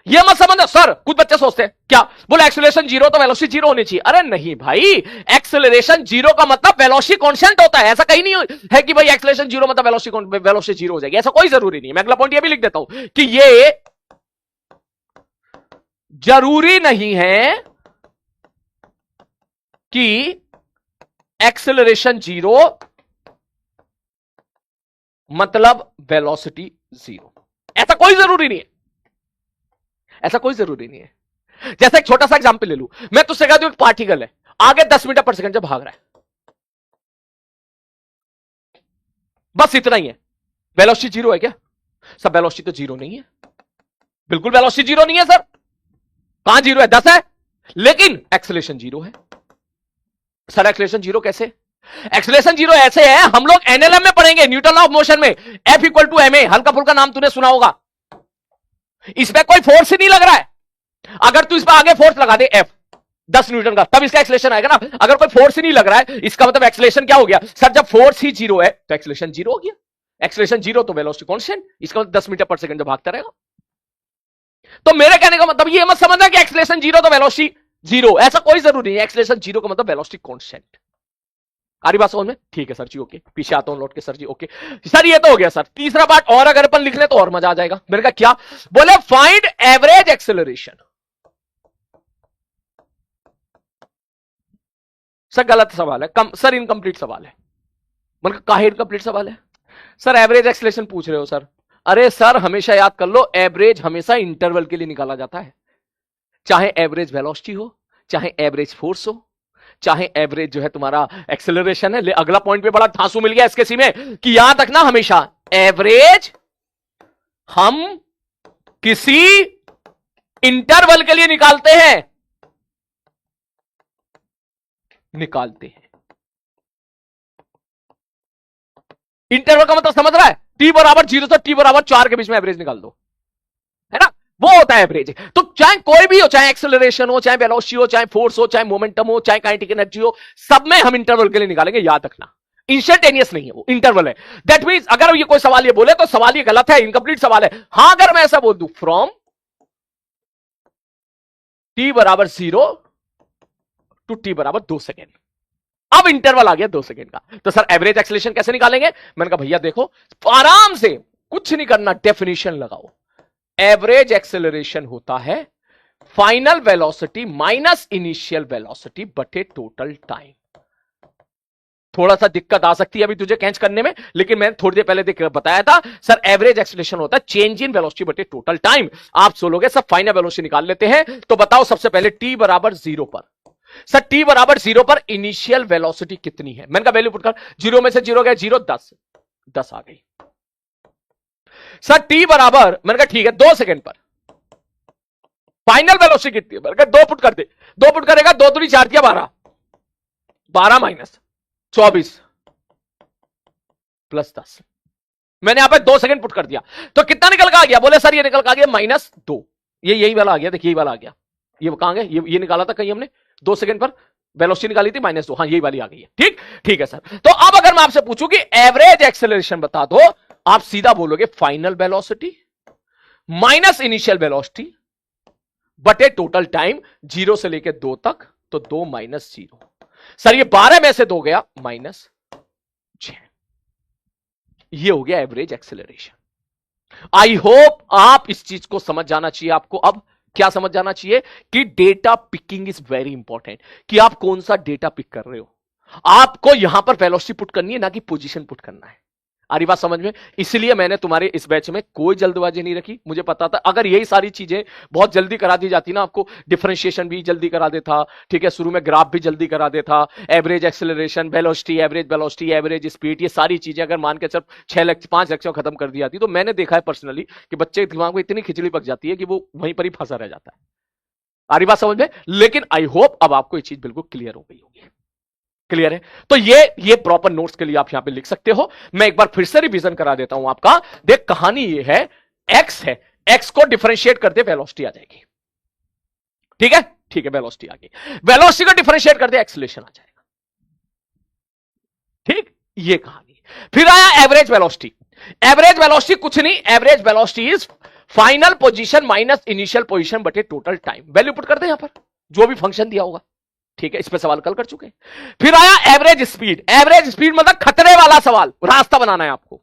यह मत समझो। सर कुछ बच्चे सोचते हैं क्या, बोले एक्सेलरेशन 0 तो वेलोसिटी 0 होनी चाहिए। अरे नहीं भाई, एक्सेलरेशन 0 का मतलब वेलोसिटी कांस्टेंट होता है। ऐसा कहीं नहीं है कि भाई एक्सेलरेशन 0 मतलब वेलोसिटी 0 हो जाएगी, ऐसा कोई जरूरी नहीं है। मैं अगला पॉइंट यह भी लिख देता हूं कि यह जरूरी नहीं है कि एक्सेलरेशन 0 मतलब वेलोसिटी 0, ऐसा कोई जरूरी नहीं है। ऐसा कोई जरूरी नहीं है। जैसे एक छोटा सा एग्जांपल ले लूं, मैं तुझसे कह दूं एक पार्टिकल है आगे 10 मीटर पर सेकंड से भाग रहा है, बस इतना ही है। वेलोसिटी 0 है क्या, सब वेलोसिटी तो 0 नहीं है, बिल्कुल वेलोसिटी 0 नहीं है सर। कहां 0 है, 10 है, लेकिन एक्सेलरेशन 0 है। सर एक्सेलरेशन 0 कैसे, एक्सेलरेशन 0 ऐसे है, हम लोग एनएलएम में पढ़ेंगे, न्यूटन लॉ ऑफ मोशन में, F इक्वल टू ma, हल्का फुल्का नाम तूने सुना होगा। इसमें कोई फोर्स ही नहीं लग रहा है। अगर तू इस पर आगे फोर्स लगा दे F 10 न्यूटन का, तब इसका एक्सेलरेशन आएगा ना। अगर कोई फोर्स ही नहीं लग रहा है, इसका मतलब एक्सेलरेशन क्या हो गया सर, जब फोर्स ही 0 है तो एक्सेलरेशन 0 हो गया। एक्सेलरेशन 0 तो वेलोसिटी कांस्टेंट, इसका मतलब 10 मीटर पर सेकंड भागता रहेगा। तो मेरे कहने का मतलब ये मत समझना कि एक्सेलरेशन 0 तो वेलोसिटी 0, ऐसा कोई जरूरी नहीं है। एक्सेलरेशन 0 का मतलब वेलोसिटी कांस्टेंट। आ रही बात समझ में, ठीक है सर जी, ओके। पीछे आता हूं लौट के, सर जी ओके। सर ये तो हो गया सर। तीसरा पार्ट और अगर अपन लिख ले तो और मजा आ जाएगा। मैंने कहा क्या, बोले फाइंड एवरेज एक्सेलरेशन। सर गलत सवाल है, सर इनकंप्लीट सवाल है। मतलब काहे इनकंप्लीट सवाल है सर, एवरेज एक्सेलरेशन पूछ रहे हो सर। अरे सर हमेशा याद कर लो, एवरेज हमेशा इंटरवल के लिए निकाला जाता है। चाहे एवरेज वेलोसिटी हो, चाहे एवरेज फोर्स हो, चाहे एवरेज जो है तुम्हारा एक्सेलरेशन है। अगला पॉइंट पे बड़ा धांसू मिल गया इसके में कि याद रखना हमेशा एवरेज हम किसी इंटरवल के लिए निकालते हैं, इंटरवल का मतलब समझ रहा है, टी बराबर 0 से टी बराबर 4 के बीच में एवरेज निकाल दो, है ना, वो होता है एवरेज। तो चाहे कोई भी हो, चाहे एक्सेलरेशन हो, चाहे वेलोसिटी हो, चाहे फोर्स हो, चाहे मोमेंटम हो, चाहे काइनेटिक एनर्जी हो, सब में हम इंटरवल के लिए निकालेंगे। याद रखना इंस्टेंटेनियस नहीं है, वो इंटरवल है। दैट मींस अगर ये कोई सवाल ये बोले तो सवाल ये गलत है, इनकंप्लीट सवाल है। हां अगर मैं ऐसा बोल दूं फ्रॉम टी बराबर 0 टू टी बराबर 2 सेकेंड, अब इंटरवल आ गया 2 सेकेंड का, तो सर एवरेज एक्सेलरेशन कैसे निकालेंगे। मैंने कहा भैया देखो आराम से, कुछ नहीं करना, डेफिनेशन लगाओ। एवरेज एक्सेलरेशन होता है final velocity minus initial velocity बटे टोटल टाइम। थोड़ा सा दिक्कत आ सकती है अभी तुझे कैच करने में, लेकिन मैंने थोड़ी देर पहले बताया था सर एवरेज एक्सेलरेशन होता है चेंज इन वेलोसिटी बटे टोटल टाइम। आप सोलोगे सब फाइनल वेलोसिटी निकाल लेते हैं, तो बताओ सबसे पहले टी बराबर 0 पर सर टी बराबर 0 पर इनिशियल वेलोसिटी कितनी है? मैंने कहा वैल्यू पुट कर, 0 में से 0 गया 0, 10 आ गई। सर टी बराबर, मैंने कहा ठीक है 2 सेकंड पर फाइनल वेलोसिटी कितनी है? मैंने कहा 2 पुट कर दे। 2 पुट करेगा, 2 दूनी 4 दिया 12, 12 माइनस 24 प्लस 10। मैंने यहां पे 2 सेकंड पुट कर दिया, तो कितना निकल का आ गया? बोले सर ये निकल का आ गया -2। ये यही वाला आ गया, देखिए यही वाला आ गया। ये कहां गया? ये निकाला था कहीं हमने 2 सेकंड पर वेलोसिटी निकाली थी -2। हाँ यही वाली आ गई है। ठीक, ठीक है सर। तो अब अगर मैं आपसे पूछूं कि एवरेज एक्सेलरेशन बता दो, आप सीधा बोलोगे final velocity minus initial velocity बटे टोटल टाइम 0 से लेकर 2 तक, तो 2 माइनस 0। सर ये 12 में से 2 गया -6। ये हो गया एवरेज एक्सेलरेशन। आई होप आप इस चीज को समझ जाना चाहिए आपको। अब क्या समझ जाना चाहिए कि data picking is very important, कि आप कौन सा डेटा पिक कर रहे हो। आपको यहां पर वेलोसिटी पुट करनी है, ना कि पोजीशन पुट करना है। आ रही बात समझ में? इसलिए मैंने तुम्हारे इस बैच में कोई जल्दबाजी नहीं रखी। मुझे पता था अगर यही सारी चीजें बहुत जल्दी करा दी जाती ना, आपको डिफरेंशिएशन भी जल्दी करा देता, ठीक है, शुरू में ग्राफ भी जल्दी करा देता, average acceleration, velocity, average speed, ये सारी चीजें अगर मान के सिर्फ 5 लेक्चर खत्म कर दी जाती, तो मैंने देखा है पर्सनली कि बच्चे के दिमाग में इतनी खिचड़ी पक जाती है कि वो वहीं पर ही फंसा रह जाता है। आ रही बात समझ में? लेकिन आई होप अब आपको ये चीज बिल्कुल क्लियर हो गई होगी। क्लियर है? तो ये प्रॉपर नोट्स के लिए आप यहां पे लिख सकते हो। मैं एक बार फिर से रिवीजन करा देता हूं आपका। देख कहानी ये है, एक्स है, एक्स को डिफरेंशिएट करते वेलोसिटी आ जाएगी। ठीक है, ठीक है, वेलोसिटी आ गई। वेलोसिटी को डिफरेंशिएट करते एक्सेलरेशन आ जाएगा। ठीक, ये कहानी। फिर आया एवरेज वेलोसिटी। एवरेज वेलोसिटी कुछ नहीं, average velocity is final position minus initial position बटे टोटल टाइम। वैल्यू पुट कर दे यहां पर, जो भी फंक्शन दिया होगा। ठीक है, इस पे सवाल कल कर चुके हैं। फिर आया एवरेज स्पीड। एवरेज स्पीड मतलब खतरे वाला सवाल, रास्ता बनाना है आपको,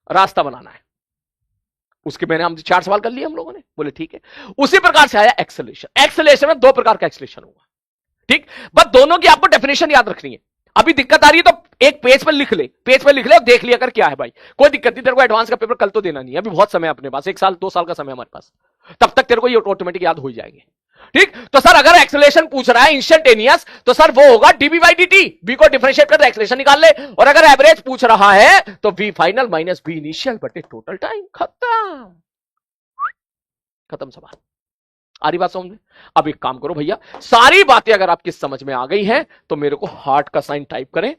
रास्ता बनाना है। उसके मैंने हम 4 सवाल कर लिए हम लोगों ने, बोले ठीक है। उसी प्रकार से आया एक्सेलरेशन। एक्सेलरेशन में 2 प्रकार का एक्सेलरेशन होगा। ठीक, बस दोनों की आपको डेफिनेशन याद रखनी है। अभी दिक्कत आ रही है तो एक पेज पर लिख ले, पेज पर लिख ले और देख लिया कर क्या है भाई। कोई दिक्कत नहीं, तेरे को एडवांस का पेपर कल तो देना नहीं है, अभी बहुत समय अपने पास, 1 साल 2 साल का समय हमारे पास, तब तक तेरे को ये ऑटोमेटिक याद हो जाएंगे। ठीक, तो सर अगर एक्सेलरेशन पूछ रहा है इंस्टेंटेनियस, तो सर वो होगा db by d t. B को डिफरेंशिएट कर एक्सेलरेशन निकाल ले। और अगर एवरेज पूछ रहा है तो v final minus v initial बटे टोटल टाइम। खत्म, खत्म सवाल। आ रही बात समझ में? अब एक काम करो भैया, सारी बातें अगर आपकी समझ में आ गई हैं तो मेरे को हार्ट का साइन टाइप करें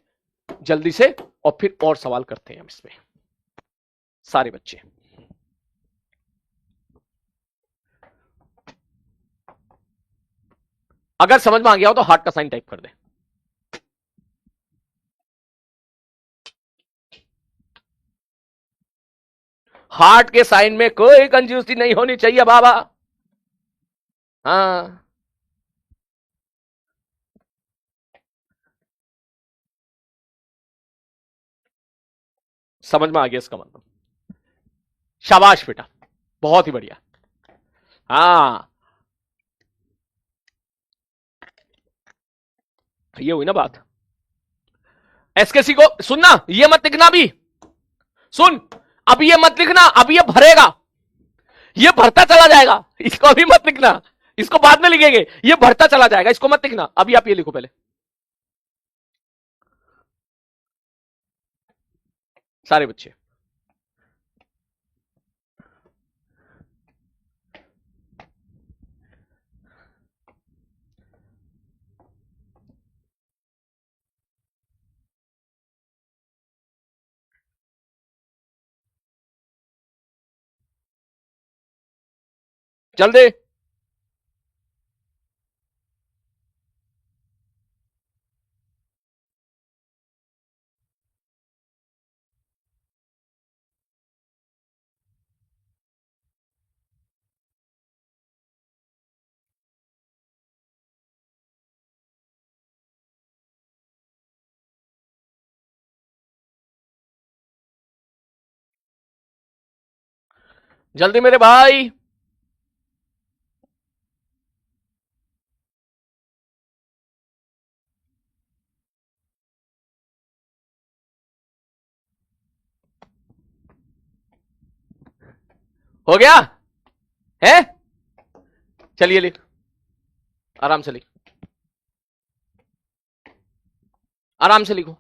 जल्दी से, और फिर और सवाल करते हैं हम इसमें सारे बच्चे। अगर समझ में आ गया हो तो हार्ट का साइन टाइप कर दे। हार्ट के साइन में कोई कंजूसी नहीं होनी चाहिए बाबा। हाँ, समझ में आ गया इसका मतलब। शाबाश बेटा, बहुत ही बढ़िया। हाँ, ये हुई ना बात। एसकेसी को सुनना, ये मत लिखना अभी, सुन, अभी ये मत लिखना, अभी ये भरेगा, ये भरता चला जाएगा, इसको अभी मत लिखना, इसको बाद में लिखेंगे, ये भरता चला जाएगा, इसको मत लिखना अभी, आप ये लिखो पहले सारे बच्चे। चल दे। जल्दी मेरे भाई। हो गया है? चलिए लिख, आराम से लिख। आराम से लिखो।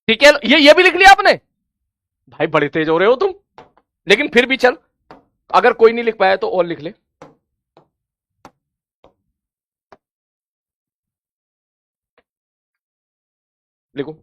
ठीक है, ये भी लिख लिया आपने? भाई बड़े तेज हो रहे हो तुम। लेकिन फिर भी चल, अगर कोई नहीं लिख पाया तो और लिख ले। लिखो।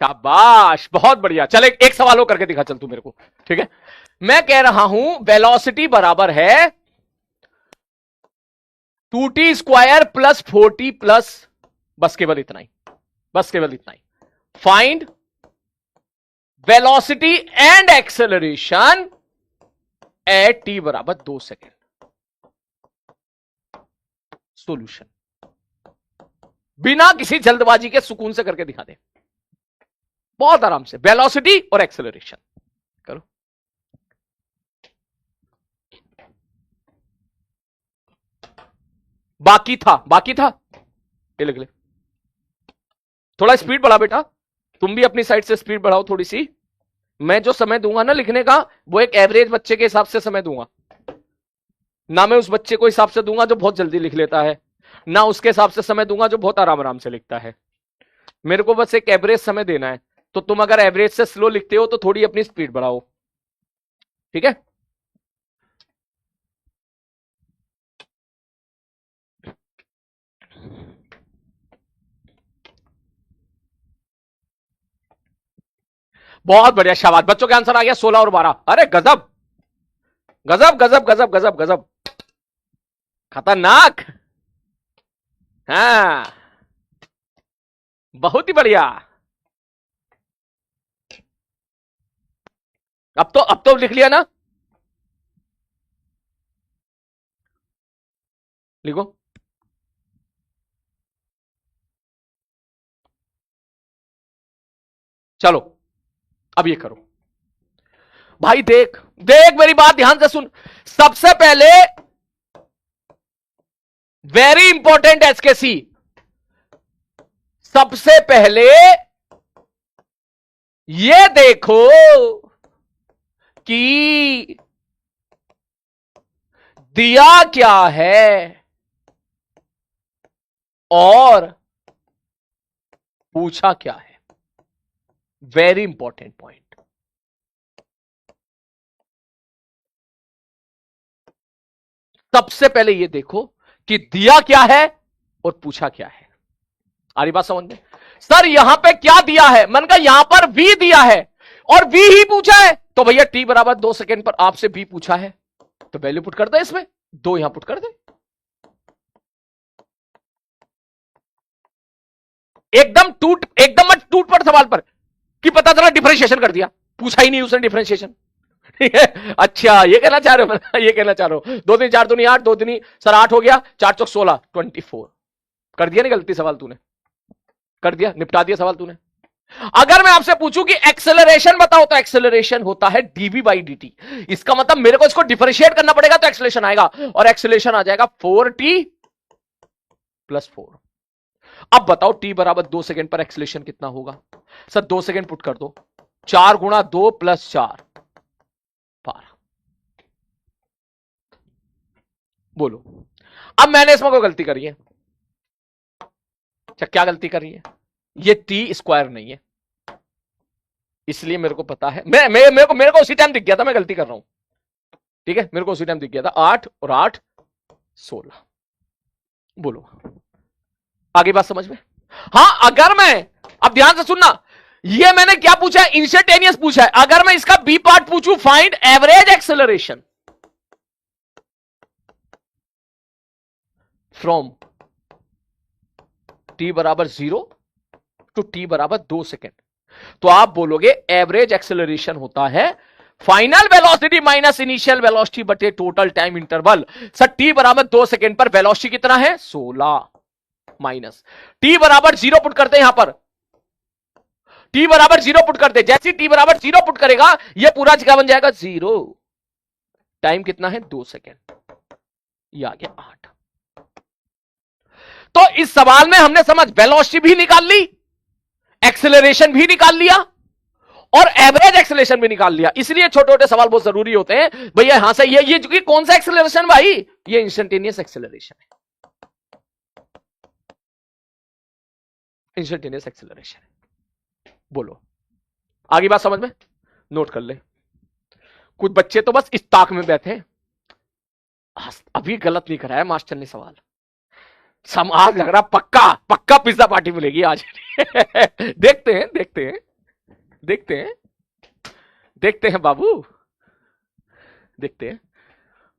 शाबाश, बहुत बढ़िया। चल एक सवाल और करके दिखा, चल तू मेरे को। ठीक है, मैं कह रहा हूं वेलोसिटी बराबर है 2t² प्लस 4t प्लस, बस केवल इतना ही, बस केवल इतना ही। Find velocity and acceleration at t बराबर 2 सेकेंड। सॉल्यूशन बिना किसी जल्दबाजी के सुकून से करके दिखा दे, बहुत आराम से। वेलोसिटी और एक्सेलरेशन करो। बाकी था, ये लिख ले। थोड़ा स्पीड बढ़ा बेटा, तुम भी अपनी साइड से स्पीड बढ़ाओ थोड़ी सी। मैं जो समय दूंगा ना लिखने का, वो एक एवरेज बच्चे के हिसाब से समय दूंगा ना। मैं उस बच्चे को हिसाब से दूंगा जो बहुत जल्दी लिख लेता है, ना उसके हिसाब से समय दूंगा जो बहुत आराम आराम से लिखता है। मेरे को बस एक एवरेज समय देना है। तो तुम अगर एवरेज से स्लो लिखते हो तो थोड़ी अपनी स्पीड बढ़ाओ, ठीक है? बहुत बढ़िया, शाबाश। बच्चों के आंसर आ गया 16 और 12। अरे गजब गजब गजब गजब गजब गजब, खतरनाक। हाँ, बहुत ही बढ़िया। अब तो लिख लिया ना? लिखो। चलो अब ये करो भाई। देख देख, मेरी बात ध्यान से सुन। सबसे पहले वेरी इंपॉर्टेंट एसकेसी, सबसे पहले ये देखो कि दिया क्या है और पूछा क्या है। Very important point. सबसे पहले ये देखो कि दिया क्या है और पूछा क्या है। आ रही बात समझ में? सर यहां पे क्या दिया है? मैंने कहा यहां पर v दिया है और v ही पूछा है, तो भैया t बराबर 2 सेकेंड पर आपसे v पूछा है, तो वैल्यू पुट कर दे इसमें, 2 यहां पुट कर दे। एकदम मत टूट पड़ सवाल पर कि पता चला डिफरेंशिएशन कर दिया, पूछा ही नहीं उसने डिफरेंशिएशन। ठीक है, अच्छा ये कहना चाह रहे हो? ये कहना चाह रहे हो 2 3 4 दूनी 8, 2 दूनी सर 8 हो गया, 4 चौक 16, 24 कर दिया नहीं गलती सवाल तूने? कर दिया, निपटा दिया सवाल तूने। अगर मैं आपसे पूछूं कि एक्सेलरेशन बताओ, तो एक्सेलरेशन होता है डीवी बाई डी टी। इसका मतलब मेरे को इसको डिफरेंशिएट करना पड़ेगा, तो एक्सेलरेशन आएगा, और एक्सेलरेशन आ जाएगा 4t प्लस 4। अब बताओ t बराबर 2 सेकेंड पर एक्सेलरेशन कितना होगा? सर 2 सेकेंड पुट कर दो, 4 गुणा 2 प्लस 4, 12। बोलो अब मैंने इसमें कोई गलती करी है? क्या गलती करी है? ये t² नहीं है, इसलिए मेरे को पता है। मेरे को उसी टाइम दिख गया था मैं गलती कर रहा हूं। ठीक है, मेरे को उसी टाइम दिख गया था। 8 और 8 16। बोलो आगे बात समझ में? हां, अगर मैं, अब ध्यान से सुनना, ये मैंने क्या पूछा है? इंस्टेंटेनियस पूछा है। अगर मैं इसका बी पार्ट पूछूं, find average acceleration, from t बराबर 0 टू t बराबर 2 सेकेंड, तो आप बोलोगे एवरेज एक्सेलरेशन होता है final velocity minus initial velocity बटे total time interval. Sir t बराबर 2 सेकेंड पर वेलोसिटी कितना है 16 माइनस t बराबर 0 पुट करते हैं यहां पर, t बराबर 0 पुट करते, जैसे t बराबर 0 पुट करेगा यह पूरा जगह बन जाएगा 0, टाइम कितना है 2 सेकेंड, ये आ गया 8। तो इस सवाल में हमने समझ वेलोसिटी भी निकाल ली, एक्सेलरेशन भी निकाल लिया और एवरेज एक्सेलरेशन भी निकाल लिया। इसलिए छोटे छोटे सवाल बहुत जरूरी होते हैं भैया। यहां से ये कौन सा एक्सेलरेशन भाई, ये इंस्टेंटेनियस एक्सेलरेशन है, इंस्टेंटेनियस एक्सेलरेशन है। बोलो आगे बात समझ में, नोट कर ले। कुछ बच्चे तो बस इस ताक में बैठे हैं, अभी गलत नहीं कराया मास्टर ने सवाल, आज लग रहा पक्का पक्का पिज्जा पार्टी मिलेगी आज। देखते हैं देखते हैं देखते हैं देखते हैं बाबू, देखते हैं।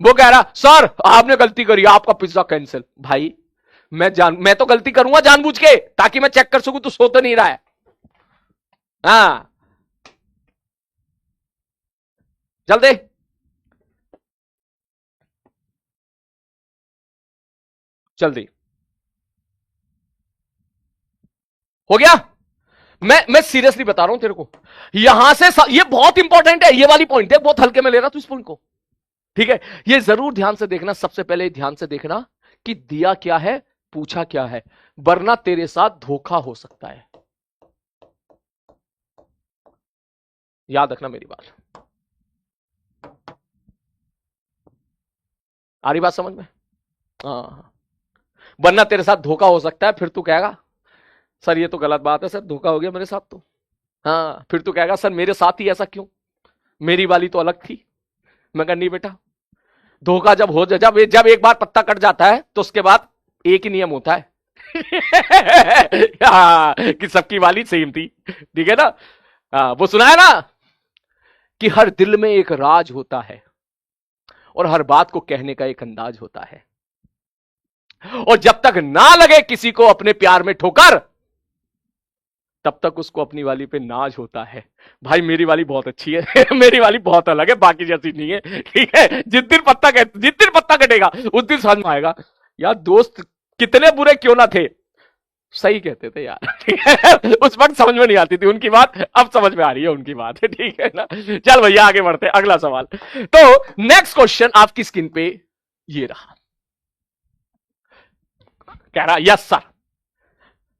वो कह रहा सर आपने गलती करी, आपका पिज्जा कैंसिल। भाई मैं तो गलती करूंगा जानबूझ के, ताकि मैं चेक कर सकूं तू सो तो नहीं रहा है। हाँ जल्दी जल्दी हो गया। मैं सीरियसली बता रहा हूं तेरे को, यहां से ये बहुत इंपॉर्टेंट है, ये वाली पॉइंट है, बहुत हल्के में ले रहा तू इस पॉइंट को, ठीक है। ये जरूर ध्यान से देखना, सबसे पहले ध्यान से देखना कि दिया क्या है पूछा क्या है, वरना तेरे साथ धोखा हो सकता है। याद रखना मेरी बात, आ रही बात समझ में? हाँ, वरना तेरे साथ धोखा हो सकता है, फिर तू कहेगा सर ये तो गलत बात है, सर धोखा हो गया मेरे साथ तो। हाँ फिर तू कहेगा सर मेरे साथ ही ऐसा क्यों, मेरी वाली तो अलग थी। मैं कहा नहीं बेटा, धोखा जब हो जब एक बार पत्ता कट जाता है तो उसके बाद एक ही नियम होता है कि सबकी वाली सेम थी, ठीक है ना। वो सुना है ना कि हर दिल में एक राज होता है और हर बात को कहने का एक अंदाज होता है, और जब तक ना लगे किसी को अपने प्यार में ठोकर, तब तक उसको अपनी वाली पे नाज होता है। भाई मेरी वाली बहुत अच्छी है मेरी वाली बहुत अलग है, बाकी जैसी नहीं है, ठीक है। जिस दिन पत्ता कटेगा उस दिन समझ में आएगा यार दोस्त कितने बुरे क्यों ना थे, सही कहते थे यार, ठीक है। उस वक्त समझ में नहीं आती थी उनकी बात, अब समझ में आ रही है उनकी बात, ठीक है ना। चल भैया आगे बढ़ते हैं, अगला सवाल। तो नेक्स्ट क्वेश्चन आपकी स्क्रीन पे ये रहा, कह रहा यस सर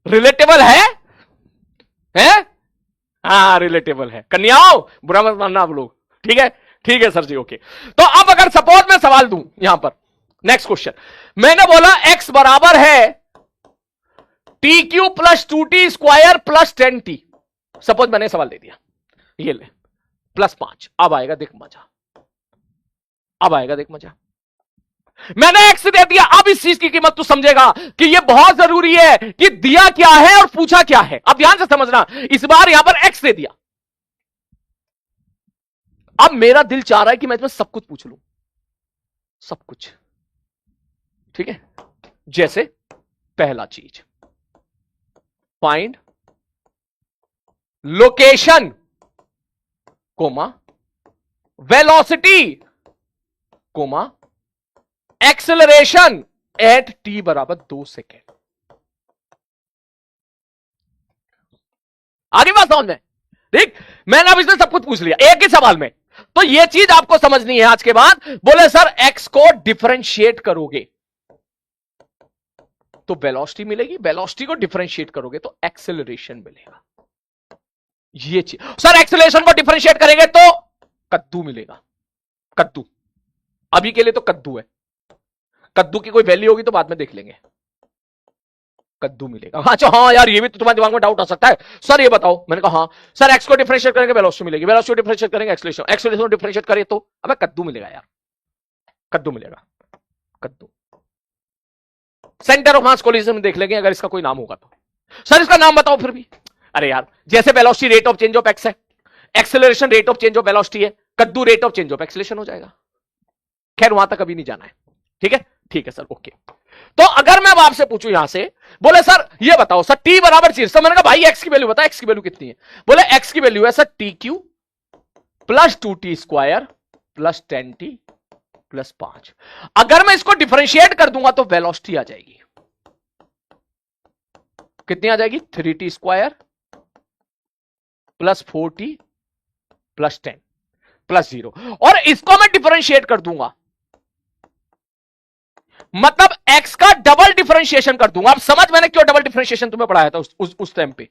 रिलेटेबल है हाँ रिलेटेबल है। कन्याओं बुरा मत मानना आप लोग, ठीक है सर जी ओके। तो अब अगर सपोज मैं सवाल दूं यहां पर, नेक्स्ट क्वेश्चन, मैंने बोला x बराबर है T Q plus 2t square plus 10t। Suppose मैंने सवाल दे दिया, ये ले प्लस 5, अब आएगा देख मजा, अब आएगा देख मजा। मैंने x दे दिया, अब इस चीज की कीमत तू समझेगा कि ये बहुत जरूरी है कि दिया क्या है और पूछा क्या है। अब ध्यान से समझना, इस बार यहां पर x दे दिया, अब मेरा दिल चाह रहा है कि मैं इसमें सब कुछ पूछ लूं, सब कुछ, ठीक है। जैसे पहला चीज find location comma velocity comma acceleration at t बराबर 2 सेकेंड। आगे बात समझ में, ठीक। मैंने अब इसमें सब कुछ पूछ लिया एक ही सवाल में, तो यह चीज आपको समझनी है आज के बाद। बोले सर x को डिफरेंशिएट करोगे तो वेलोसिटी मिलेगी, वेलोसिटी को डिफरेंशिएट करोगे तो एक्सेलरेशन मिलेगा। ये चीज सर एक्सेलरेशन को डिफरेंशिएट करेंगे तो कद्दू मिलेगा, कद्दू, अभी के लिए तो कद्दू है, कद्दू की कोई वैल्यू होगी तो बाद में देख लेंगे, कद्दू मिलेगा। अच्छा हाँ यार ये भी तो तुम्हारे दिमाग में डाउट आ सकता है, सर ये बताओ, मैंने कहा हाँ सर एक्स को डिफरेंशिएट करेंगे वेलोसिटी मिलेगी, वेलोसिटी को डिफरेंशिएट करेंगे एक्सेलरेशन, एक्सेलरेशन को डिफरेंशिएट करें तो अबे कद्दू मिलेगा यार, कद्दू मिलेगा, कद्दू। सेंटर ऑफ मास कोलिजन में देख लेंगे अगर इसका कोई नाम होगा तो। सर इसका नाम बताओ फिर भी, अरे यार जैसे velocity rate of change of x है, acceleration rate of change of velocity है, कद्दू rate of change of acceleration हो जाएगा। खैर वहां तक अभी नहीं जाना है, ठीक है सर ओके। तो अगर मैं अब आपसे पूछूं यहां से, बोले सर ये बताओ सर टी बराबर 0, सर मैंने कहा भाई एक्स की वैल्यू बता, एक्स की वैल्यू कितनी है? बोले एक्स की वैल्यू है sir T Q plus 2t square plus 10t plus 5। अगर मैं इसको डिफरेंशिएट कर दूंगा तो वेलोसिटी आ जाएगी, कितनी आ जाएगी? 3t square plus 4t plus 10 plus 0। और इसको मैं डिफरेंशिएट कर दूंगा, मतलब x का डबल डिफरेंशिएशन कर दूंगा। अब समझ मैंने क्यों डबल डिफरेंशिएशन तुम्हें पढ़ाया था उस टाइम पे?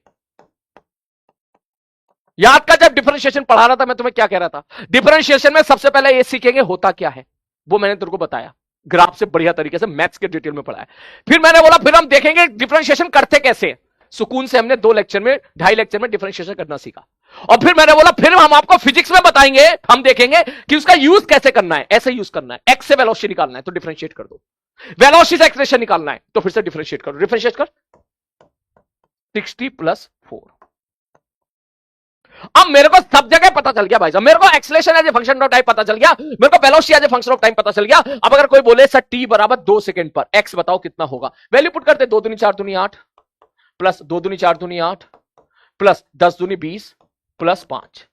याद का जब डिफरेंशिएशन पढ़ा रहा था मैं तुम्हें क्या कह रहा था? डिफरेंशिएशन में सबसे पहले ये सीखेंगे होता क्या है, वो मैंने तेरे को बताया ग्राफ से बढ़िया तरीके से, मैथ्स के डिटेल में पढ़ाया। फिर मैंने बोला फिर हम देखेंगे डिफरेंशिएशन करते कैसे। सुकून से हमने 2 लेक्चर में 2.5 लेक्चर में डिफरेंशिएशन करना सीखा। और फिर मैंने बोला फिर हम आपको फिजिक्स में बताएंगे, हम देखेंगे कि उसका यूज कैसे करना है। ऐसे यूज करना है, एक्स से वेलोसिटी निकालना है तो डिफरेंशिएट कर दो, वेलोसिटी से एक्सप्रेशन निकालना है तो फिर से डिफरेंशिएट करो। डिफरेंशिएट कर 60 प्लस 4। अब मेरे को सब जगह पता चल गया भाई साहब, मेरे को acceleration as a function of time पता चल गया, मेरे को velocity as a function of time पता चल गया। अब अगर कोई बोले सर टी बराबर 2 सेकंड पर एक्स बताओ कितना होगा, वैल्यू पुट करते 2 दूनी 4 दूनी 8 प्लस 2 दूनी 4 दूनी 8 प्लस 10 दूनी 20 प्लस 5।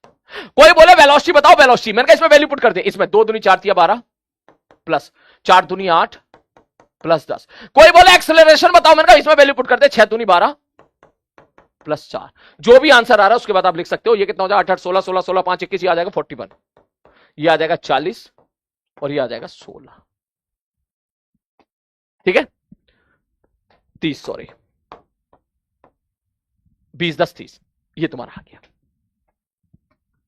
कोई बोले वेलोसिटी बताओ, वेलोसिटी मैंने कहा इसमें वैल्यू पुट कर दे, इसमें 2 दूनी 4 12 प्लस 4 दूनी 8 प्लस 10। कोई बोले एक्सेलरेशन बताओ, मैंने कहा इसमें वैल्यू पुट कर दे 6 दूनी 12 प्लस 4। जो भी आंसर आ रहा है उसके बाद आप लिख सकते हो। ये कितना हो जाएगा 8 8 16 16 16 5 21, ये आ जाएगा 41, ये आ जाएगा 40 और ये आ जाएगा 16। ठीक है 30, सॉरी 20 10 30, ये तुम्हारा आ गया।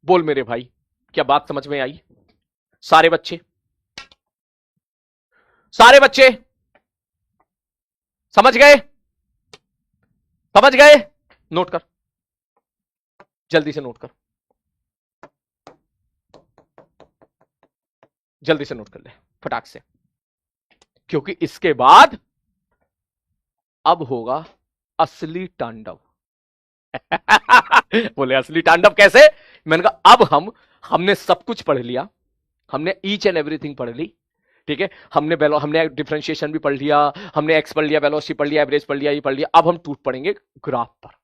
बोल मेरे भाई क्या बात समझ में आई? सारे बच्चे समझ गए? समझ गए? नोट कर, जल्दी से नोट कर, जल्दी से नोट कर ले फटाक से, क्योंकि इसके बाद अब होगा असली तांडव। बोले असली तांडव कैसे? मैंने कहा अब हमने सब कुछ पढ़ लिया, हमने ईच एंड एवरीथिंग पढ़ ली। ठीक है, हमने डिफरेंशिएशन भी पढ़ लिया, हमने एक्स पढ़ लिया, वेलोसिटी पढ़ लिया, एवरेज पढ़ लिया, ये पढ़ लिया। अब हम टूट पड़ेंगे ग्राफ पर।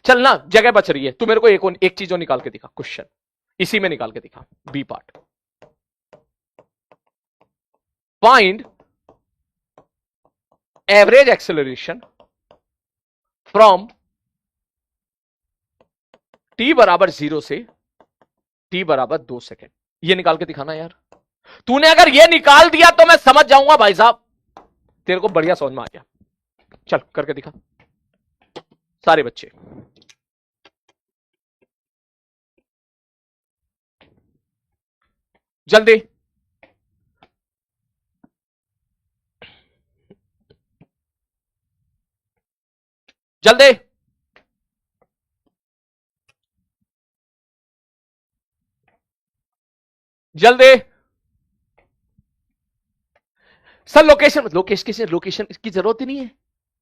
चल ना, जगह बच रही है, तू मेरे को एक चीज और निकाल के दिखा, क्वेश्चन इसी में निकाल के दिखा, b part. Find average acceleration from t बराबर 0 से t बराबर 2 सेकेंड। ये निकाल के दिखाना यार। तूने अगर ये निकाल दिया तो मैं समझ जाऊंगा भाई साहब तेरे को बढ़िया समझ में आ गया। चल करके दिखा सारे बच्चे। जल्दी जल्दी जल्दी। सर लोकेशन की जरूरत ही नहीं है।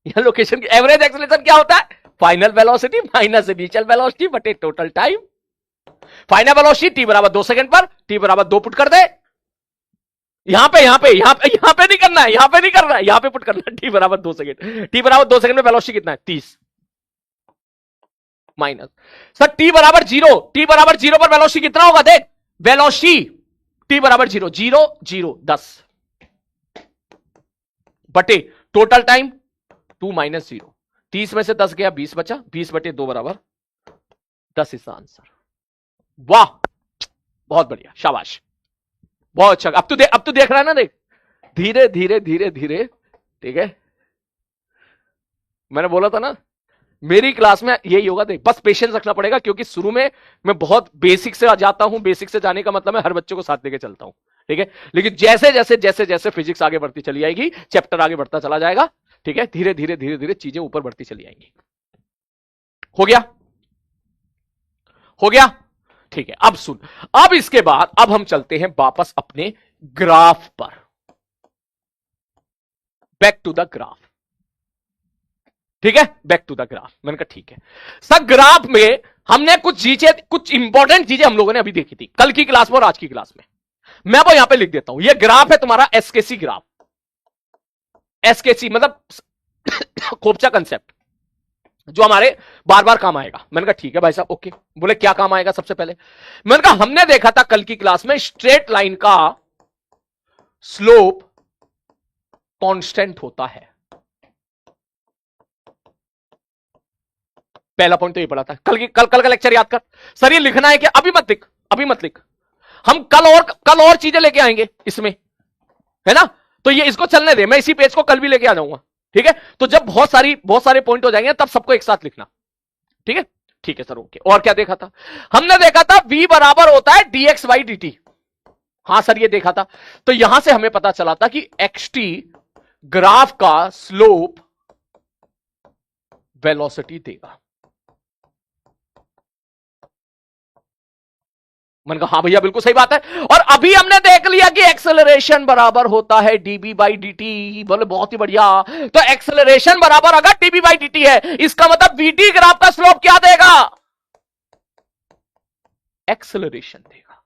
यहां लोकेशन की एवरेज एक्सेलरेशन क्या होता है? Final velocity minus initial velocity बटे total time. Final velocity t बराबर 2 सेकंड पर, टी बराबर 2 पुट कर दे। यहां पे नहीं करना है, यहां पे नहीं करना है, यहां पे पुट करना है टी बराबर 2 सेकंड। टी बराबर 2 सेकंड में वेलोसिटी कितना है? 30 माइनस सर टी बराबर 0, टी बराबर 0 पर वेलोसिटी कितना होगा? देख वेलोसिटी टी बराबर 0 0 0 10 बटे टोटल टाइम 2 माइनस 0। 30 में से 10 गया 20 बचा, 20 बटे 2 बराबर 10 इसका आंसर। वाह बहुत बढ़िया, शाबाश, बहुत अच्छा। अब तू देख रहा है ना, देख धीरे धीरे धीरे धीरे। ठीक है, मैंने बोला था ना मेरी क्लास में यही होगा। देख बस पेशेंस रखना पड़ेगा, क्योंकि शुरू में मैं बहुत बेसिक से जाता हूं। बेसिक से जाने का मतलब मैं हर बच्चे को साथ लेके चलता हूं। ठीक है, लेकिन जैसे फिजिक्स आगे बढ़ती चली जाएगी, चैप्टर आगे बढ़ता चला जाएगा। ठीक है, धीरे धीरे धीरे धीरे चीजें ऊपर बढ़ती चली आएंगी। हो गया? हो गया? ठीक है, अब सुन, अब इसके बाद अब हम चलते हैं वापस अपने ग्राफ पर। Back to the graph. ठीक है, बैक टू द ग्राफ। मैंने कहा ठीक है सर, ग्राफ में हमने कुछ इंपॉर्टेंट चीजें हम लोगों ने अभी देखी थी कल की क्लास में और आज की क्लास में। मैं वो यहां पे लिख देता हूं। ये ग्राफ है तुम्हारा एसकेसी ग्राफ। एसकेसी मतलब खोपचा कंसेप्ट, जो हमारे बार बार काम आएगा। मैंने कहा ठीक है भाई साहब, ओके। बोले क्या काम आएगा? सबसे पहले मैंने कहा हमने देखा था कल की क्लास में स्ट्रेट लाइन का स्लोप कांस्टेंट होता है। पहला पॉइंट तो ये पढ़ा था कल का लेक्चर याद कर। सर ये लिखना है कि अभी मत लिख, अभी मत लिख, हम कल और चीजें लेके आएंगे इसमें, है ना? तो ये इसको चलने दे, मैं इसी पेज को कल भी लेके आ जाऊंगा, ठीक है? तो जब बहुत सारे पॉइंट हो जाएंगे तब सबको एक साथ लिखना, ठीक है? ठीक है सर, ओके। और क्या देखा था? हमने देखा था v बराबर होता है dx बाई dt। हां सर ये देखा था। तो यहां से हमें पता चला था कि xt ग्राफ का स्लोप वेलोसिटी देगा। मैंने कहा हाँ भैया बिल्कुल सही बात है। और अभी हमने देख लिया कि एक्सेलरेशन बराबर होता है dB बाई dt। बोले बहुत ही बढ़िया। तो एक्सेलरेशन बराबर अगर dB बाई dt है, इसका मतलब vt ग्राफ का स्लोप क्या देगा? एक्सेलरेशन देगा।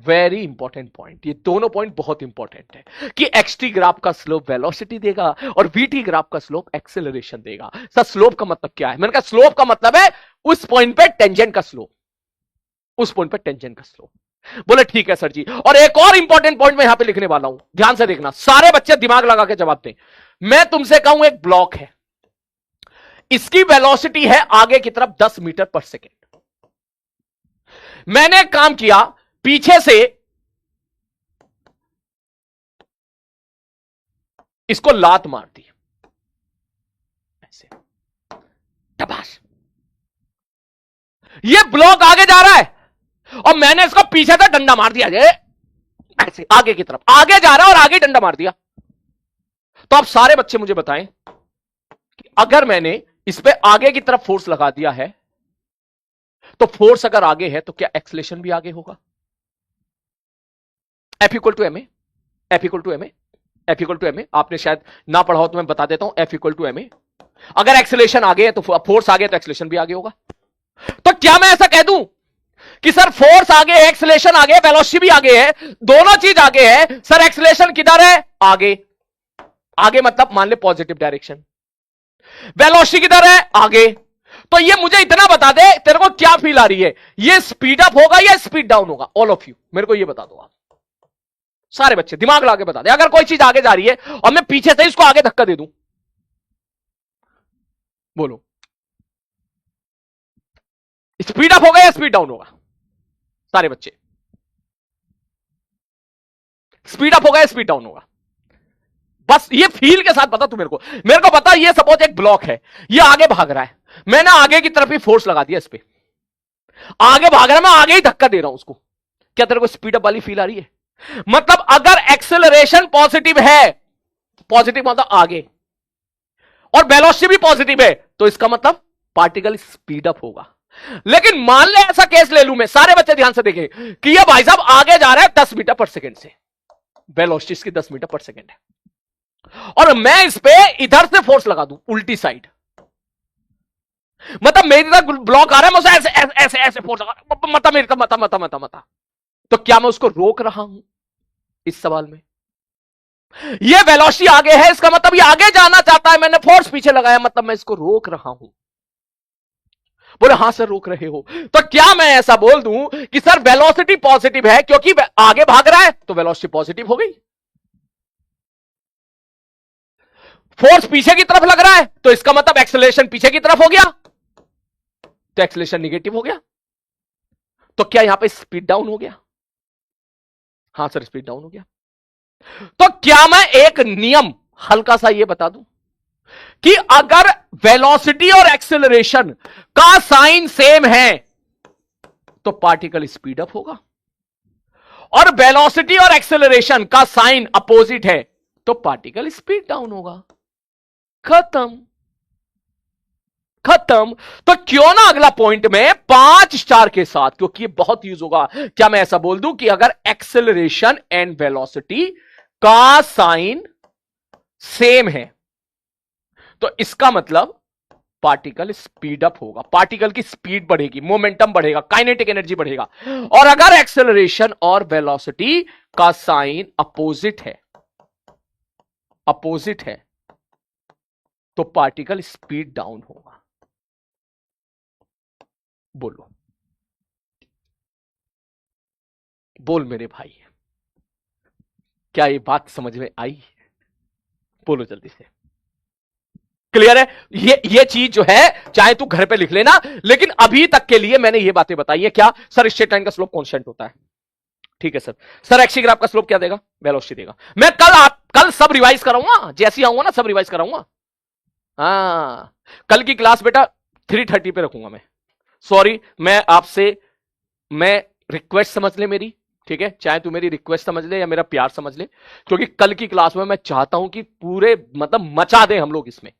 वेरी इंपॉर्टेंट पॉइंट, ये दोनों पॉइंट बहुत इंपॉर्टेंट है कि xt ग्राफ का स्लोप वेलोसिटी देगा और vt ग्राफ का स्लोप एक्सेलरेशन देगा। सर स्लोप का मतलब क्या है? मैंने कहा स्लोप का मतलब है उस पॉइंट पे टेंजेंट का स्लोप, उस पॉइंट पे टेंजेंट का स्लोप। बोले ठीक है सर जी। और एक और इंपॉर्टेंट पॉइंट मैं यहां पे लिखने वाला हूं, ध्यान से देखना, सारे बच्चे दिमाग लगा के जवाब दें। मैं तुमसे कहूं एक ब्लॉक है, इसकी वेलोसिटी है आगे की तरफ 10 मीटर पर सेकेंड। मैंने काम किया, पीछे से इसको लात मार दी ऐसे, टबास। ये ब्लॉक आगे जा रहा है और मैंने इसको पीछे से डंडा मार दिया ऐसे आगे की तरफ, आगे जा रहा है और आगे डंडा मार दिया। तो आप सारे बच्चे मुझे बताएं कि अगर मैंने इस पे आगे की तरफ फोर्स लगा दिया है, तो फोर्स अगर आगे है तो क्या एक्सेलरेशन भी आगे होगा? F equal to m a, F equal to m a, F equal to m a. आपने शायद ना पढ़ा हो तो मैं बता देता हूं, F equal to m a. अगर एक्सेलरेशन आगे है तो फोर्स आगे है तो एक्सेलरेशन भी आगे होगा। तो क्या मैं ऐसा कह दूं कि सर फोर्स आगे है, एक्सेलरेशन आगे है, वेलोसिटी भी आगे है, दोनों चीज आगे है, सर एक्सेलरेशन किधर है? आगे। आगे मतलब मान ले पॉजिटिव डायरेक्शन। वेलोसिटी किधर है? आगे। तो ये मुझे इतना बता दे, तेरे को क्या फील आ रही है? ये स्पीड अप होगा या स्पीड डाउन होगा? ऑल ऑफ यू मेरे को ये बता दो। आप सारे बच्चे दिमाग लगा के बता दे, अगर कोई चीज आगे जा रही है और मैं पीछे से इसको आगे धक्का दे दूं, बोलो स्पीड अप होगा या स्पीड डाउन होगा? सारे बच्चे, स्पीड अप होगा या स्पीड डाउन होगा? बस ये फील के साथ बता तू मेरे को बता। ये सपोज एक ब्लॉक है, ये आगे भाग रहा है, मैंने आगे की तरफ ही फोर्स लगा दिया इस पे, आगे भाग रहा है, मैं आगे ही धक्का दे रहा हूं उसको। क्या तेरे को स्पीड अप वाली फील आ रही है? मतलब अगर एक्सेलरेशन पॉजिटिव है, पॉजिटिव मतलब आगे, और वेलोसिटी भी पॉजिटिव है, तो इसका मतलब पार्टिकल स्पीड अप होगा। लेकिन मान ले ऐसा केस ले लूं मैं, सारे बच्चे ध्यान से देखें कि ये भाई साहब आगे जा रहा है 10 मीटर पर सेकेंड से, वेलोसिटी इसकी 10 मीटर पर सेकेंड है, और मैं इस पे इधर से फोर्स लगा दूं उल्टी साइड, मतलब मेरी तरफ ब्लॉक आ रहा है, मैं उसे ऐसे ऐसे ऐसे, ऐसे फोर्स लगा, मता मेरी तरफ, मता। तो क्या मैं उसको रोक रहा हूं? इस सवाल में ये वेलोसिटी आगे है, इसका मतलब ये आगे जाना चाहता है, मैंने फोर्स पीछे लगाया, मतलब मैं इसको रोक रहा हूं। बोले हां सर रोक रहे हो। तो क्या मैं ऐसा बोल दूं कि सर वेलोसिटी पॉजिटिव है क्योंकि आगे भाग रहा है, तो वेलोसिटी पॉजिटिव हो गई। फोर्स पीछे की तरफ लग रहा है, तो इसका मतलब एक्सेलरेशन पीछे की तरफ हो गया, तो एक्सेलरेशन निगेटिव हो गया। तो क्या यहां पे स्पीड डाउन हो गया? हां सर स्पीड डाउन हो गया। तो क्या मैं एक नियम हल्का सा ये बता दूं कि अगर वेलोसिटी और एक्सेलरेशन का साइन सेम है तो पार्टिकल स्पीड अप होगा, और वेलोसिटी और एक्सेलरेशन का साइन अपोजिट है तो पार्टिकल स्पीड डाउन होगा। खत्म। तो क्यों ना अगला पॉइंट में 5 स्टार के साथ, क्योंकि ये बहुत यूज होगा, क्या मैं ऐसा बोल दूं कि अगर एक्सेलरेशन एंड वेलोसिटी का साइन सेम है तो इसका मतलब पार्टिकल स्पीड अप होगा, पार्टिकल की स्पीड बढ़ेगी, मोमेंटम बढ़ेगा, काइनेटिक एनर्जी बढ़ेगा। और अगर एक्सेलरेशन और वेलोसिटी का साइन अपोजिट है अपोजिट है तो पार्टिकल स्पीड डाउन होगा। बोलो, बोल मेरे भाई, क्या ये बात समझ में आई? बोलो जल्दी से। क्लियर है? ये चीज जो है चाहे तू घर पे लिख लेना, लेकिन अभी तक के लिए मैंने ये बातें बताई है। क्या सर, स्ट्रेट लाइन का स्लोप कांस्टेंट होता है, ठीक है सर। सर एक्सी ग्राफ का स्लोप क्या देगा? वेलोसिटी देगा। मैं कल सब रिवाइज कराऊंगा, जैसे आऊंगा ना सब रिवाइज कराऊंगा। हाँ, कल की क्लास बेटा 3:30 पे रखूंगा मैं। सॉरी, मैं रिक्वेस्ट समझ ले मेरी, ठीक है? चाहे तू मेरी रिक्वेस्ट समझ ले या मेरा प्यार समझ ले, क्योंकि कल की क्लास में मैं चाहता हूं कि पूरे मतलब मचा दे हम लोग इसमें,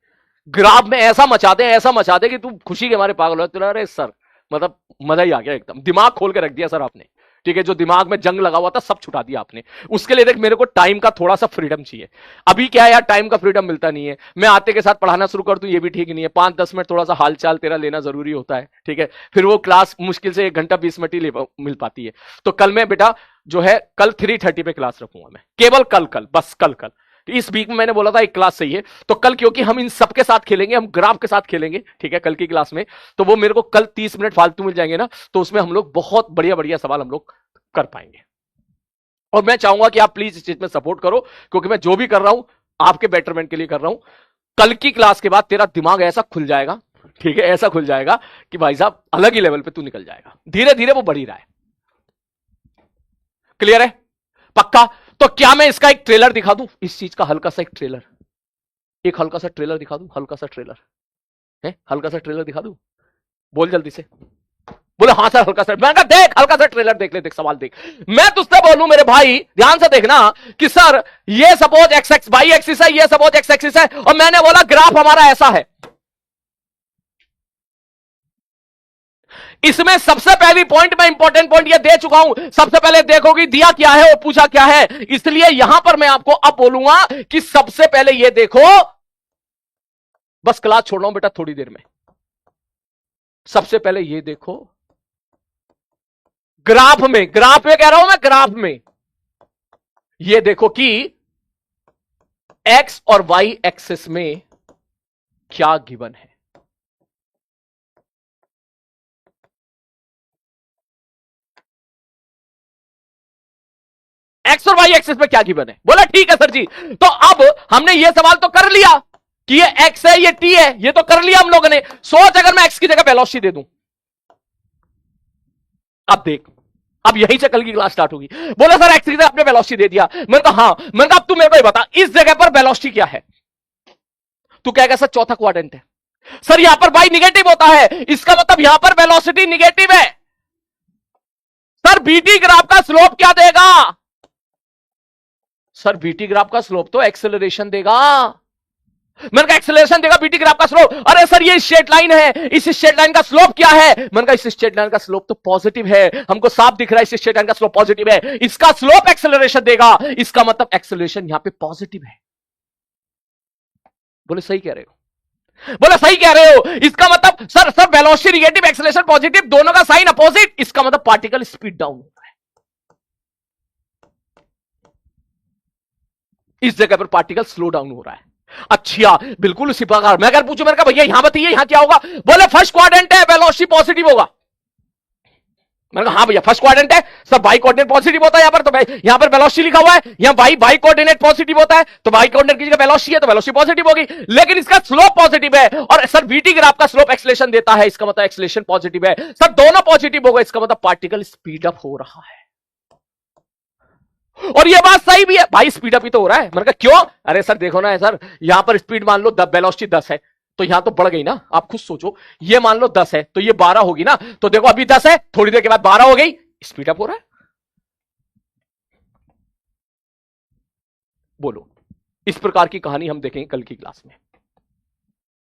ग्राफ में ऐसा मचा दे कि तू खुशी के मारे पागल हो। अरे सर, मतलब मजा ही आ गया, एकदम दिमाग खोल के रख दिया सर आपने, ठीक है? जो दिमाग में जंग लगा हुआ था सब छुटा दिया आपने। उसके लिए देख, मेरे को टाइम का थोड़ा सा फ्रीडम चाहिए। अभी क्या है यार, टाइम का फ्रीडम मिलता नहीं है। मैं आते के साथ पढ़ाना शुरू कर दूं ये भी ठीक नहीं है। 5-10 मिनट थोड़ा सा हालचाल तेरा लेना जरूरी होता है, ठीक है? फिर वो क्लास मुश्किल से 1 घंटा 20 मिनट ही मिल पाती है। तो कल मैं बेटा जो है कल 3:30 पे क्लास रखूंगा मैं, केवल कल बस कल। इस वीक में मैंने बोला था एक क्लास सही है, तो कल क्योंकि हम इन सब के साथ खेलेंगे, हम ग्राफ के साथ खेलेंगे, ठीक है? कल की क्लास में तो वो मेरे को कल 30 मिनट फालतू मिल जाएंगे ना, तो उसमें हम लोग बहुत बढ़िया बढ़िया सवाल हम लोग कर पाएंगे। और मैं चाहूंगा कि आप प्लीज इस चीज में सपोर्ट करो, क्योंकि मैं जो भी कर रहा हूं आपके बेटरमेंट के लिए कर रहा हूं। कल की क्लास के बाद तेरा दिमाग ऐसा खुल जाएगा, ठीक है? ऐसा खुल जाएगा कि भाई साहब अलग ही लेवल पे तू निकल जाएगा। धीरे धीरे वो बढ़ ही रहा है। क्लियर है? पक्का? तो क्या मैं इसका एक ट्रेलर दिखा दूं, इस चीज का हल्का सा एक ट्रेलर, एक हल्का सा ट्रेलर दिखा दूं? हल्का सा ट्रेलर है, हल्का सा ट्रेलर दिखा दूं? बोल जल्दी से। बोले हाँ सर हल्का सा। मैंने कहा देख हल्का सा ट्रेलर देख ले, देख सवाल देख। मैं तुझसे बोलूं मेरे भाई ध्यान से देखना कि सर ये suppose x x y axis है, ये सपोज एक्स एक्सिस है, और मैंने बोला ग्राफ हमारा ऐसा है। इसमें सबसे पहली पॉइंट, मैं इंपॉर्टेंट पॉइंट ये दे चुका हूं। सबसे पहले देखो कि दिया क्या है और पूछा क्या है, इसलिए यहां पर मैं आपको अब बोलूंगा कि सबसे पहले ये देखो। बस क्लास छोड़ रहा हूं बेटा थोड़ी देर में। सबसे पहले ये देखो ग्राफ में कह रहा हूं मैं, ग्राफ में ये देखो कि एक्स और वाई एक्सिस में क्या गिवन है। एक्स और वाई एक्सिस में क्या गिवन है? बोला ठीक है सर जी। तो अब हमने ये सवाल तो कर लिया कि ये एक्स है ये टी है, ये तो कर लिया हम लोगों ने। सोच अगर मैं एक्स की जगह वेलोसिटी दे दूं, अब देख, अब यहीं से कल की क्लास स्टार्ट होगी। बोला सर एक्स की जगह आपने वेलोसिटी दे दिया। मैंने कहा हाँ। मैंने कहा अब तू मेरे को ही बता इस जगह पर वेलोसिटी क्या है? तू कहेगा सर चौथा क्वाड्रेंट है। सर यहां पर वाई निगेटिव होता है, इसका मतलब यहां पर वेलोसिटी निगेटिव है। सर बीटी ग्राफ का स्लोप क्या देगा? सर बीटी ग्राफ का स्लोप तो एक्सेलरेशन देगा। मैंने कहा एक्सेलरेशन देगा बीटी ग्राफ का स्लोप? अरे सर ये स्ट्रेट लाइन है, इस स्ट्रेट लाइन का स्लोप क्या है? मैंने कहा इस स्ट्रेट लाइन का स्लोप तो पॉजिटिव है, हमको साफ दिख रहा है इस स्ट्रेट लाइन का स्लोप पॉजिटिव है, इसका स्लोप एक्सेलरेशन देगा, इसका मतलब एक्सेलरेशन यहां पे पॉजिटिव है। बोले सही कह रहे हो? बोले सही कह रहे हो। इसका मतलब sir velocity negative acceleration positive दोनों का साइन अपोजिट, इसका मतलब पार्टिकल स्पीड डाउन होता है। इस जगह पर पार्टिकल स्लो डाउन हो रहा है। अच्छा बिल्कुल उसी प्रकार मैं अगर पूछूं, मैंने कहा भैया यहां बताइए यहां क्या होगा? बोले फर्स्ट क्वाड्रेंट है वेलोसिटी पॉजिटिव होगा। मैंने कहा हाँ भैया फर्स्ट क्वाड्रेंट है, सब वाई कोऑर्डिनेट पॉजिटिव होता है यहां पर, तो यहां पर वेलोसिटी लिखा हुआ है, यहां वाई कोऑर्डिनेट पॉजिटिव होता है, तो वाई कोऑर्डिनेट की जगह वेलोसिटी है तो वेलोसिटी पॉजिटिव होगी। लेकिन इसका स्लोप पॉजिटिव है, और सर वीटी ग्राफ का स्लोप एक्सेलरेशन देता है, इसका मतलब एक्सेलरेशन पॉजिटिव है। सर दोनों पॉजिटिव होगा, इसका मतलब पार्टिकल स्पीड अप हो रहा है। और ये बात सही भी है भाई, स्पीड अप ही तो हो रहा है। मैंने कहा क्यों? अरे सर देखो ना सर, यहां पर स्पीड मान लो वेलोसिटी 10 है, तो यहां तो बढ़ गई ना। आप खुद सोचो, ये मान लो 10 है तो ये 12 होगी ना, तो देखो अभी 10 है थोड़ी देर के बाद 12 हो गई, स्पीड अप हो रहा है। बोलो, इस प्रकार की कहानी हम देखेंगे कल की क्लास में।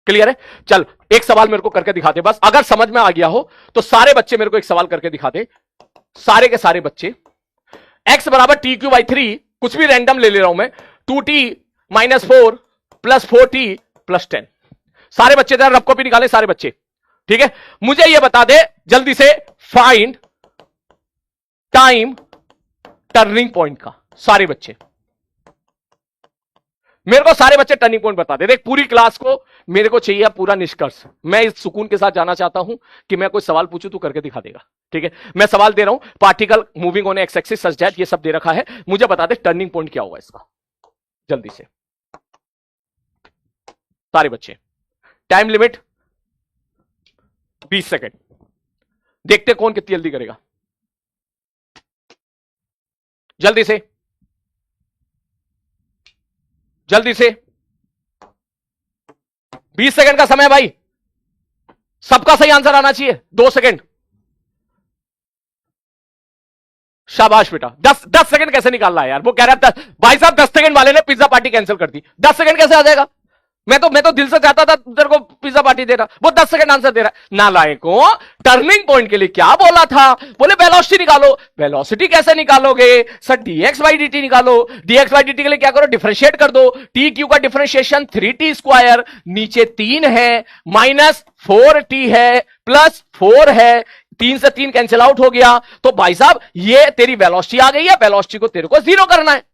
क्लियर है? चल एक सवाल मेरे को करके दिखाते, बस अगर समझ में आ गया हो तो सारे बच्चे मेरे को एक सवाल करके दिखाते, सारे के सारे बच्चे। x बराबर टी क्यू बाई 3, कुछ भी रैंडम ले रहा हूं मैं, 2t minus 4 plus 4t plus 10। सारे बच्चे जरा रफ कॉपी निकाले सारे बच्चे, ठीक है? मुझे यह बता दे जल्दी से, फाइंड टाइम टर्निंग पॉइंट का। सारे बच्चे मेरे को सारे बच्चे टर्निंग पॉइंट बता दे। देख पूरी क्लास को मेरे को चाहिए पूरा निष्कर्ष। मैं इस सुकून के साथ जाना चाहता हूं कि मैं कोई सवाल पूछूं तू करके दिखा देगा। ठीक है, मैं सवाल दे रहा हूं, particle moving on x axis such that, ये सब दे रखा है, मुझे बता दे टर्निंग पॉइंट क्या होगा इसका, जल्दी से सारे बच्चे। टाइम लिमिट 20 सेकेंड, देखते कौन कितनी जल्दी करेगा, जल्दी से जल्दी से। 20 सेकंड का समय भाई, सबका सही आंसर आना चाहिए। 2 सेकंड, शाबाश बेटा। 10 सेकंड कैसे निकाल रहा है यार, वो कह रहा था भाई साहब 10 सेकंड वाले ने पिज्जा पार्टी कैंसिल कर दी, 10 सेकंड कैसे आ जाएगा? मैं तो दिल से चाहता था तेरे को पिज्जा पार्टी देना, वो 10 सेकंड आंसर दे रहा है। नालायकों, टर्निंग पॉइंट के लिए क्या बोला था? बोले वेलोसिटी निकालो। वेलोसिटी कैसे निकालोगे sir? Dx by d t निकालो। डीएक्स बाई डी टी के लिए क्या करो? डिफरेंशिएट कर दो। टी क्यू का डिफरेंशिएशन 3t², नीचे 3 है, -4t है, +4 है, 3 से 3 कैंसिल आउट हो गया। तो भाई साहब ये तेरी वेलोसिटी आ गई है, वेलोसिटी को तेरे को 0 करना है।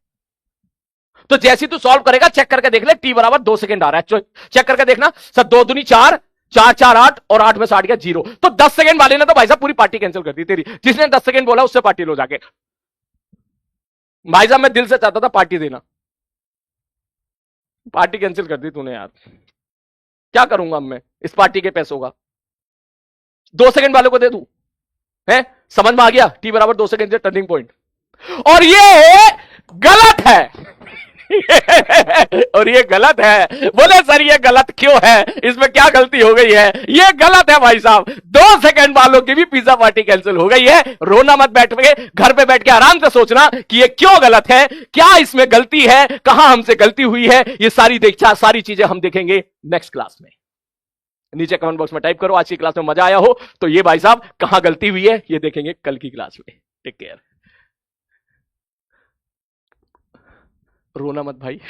तो जैसे तू सॉल्व करेगा चेक करके देख ले, t बराबर 2 सेकंड आ रहा है, चेक करके देखना सर। 2 दूनी 4, 4 4 8 और 8 में 60 गया 0। तो 10 सेकंड वाले ने तो भाई साहब पूरी पार्टी कैंसिल कर दी तेरी। जिसने 10 सेकंड बोला उससे पार्टी लो जाके। भाई साहब मैं दिल से चाहता था पार्टी देना, पार्टी कैंसिल कर दी तूने यार। क्या करूंगा अब मैं इस पार्टी के पैसों का? 2 सेकंड वाले को दे दूं? है समझ में आ गया? t बराबर 2 सेकंड से टर्निंग पॉइंट। और ये गलत है और ये गलत है। बोले सर ये गलत क्यों है, इसमें क्या गलती हो गई है? ये गलत है भाई साहब। 2 सेकंड वालों की भी पिज्जा पार्टी कैंसिल हो गई है। रोना मत, बैठ के घर पे बैठ के आराम से सोचना कि ये क्यों गलत है, क्या इसमें गलती है, कहां हमसे गलती हुई है। ये सारी चीजें हम देखेंगे नेक्स्ट क्लास में। नीचे कमेंट बॉक्स में टाइप करो आज की क्लास में मजा आया हो तो ये भाई साहब कहां गलती हुई है ये देखेंगे कल की क्लास में। टेक केयर, रोना मत भाई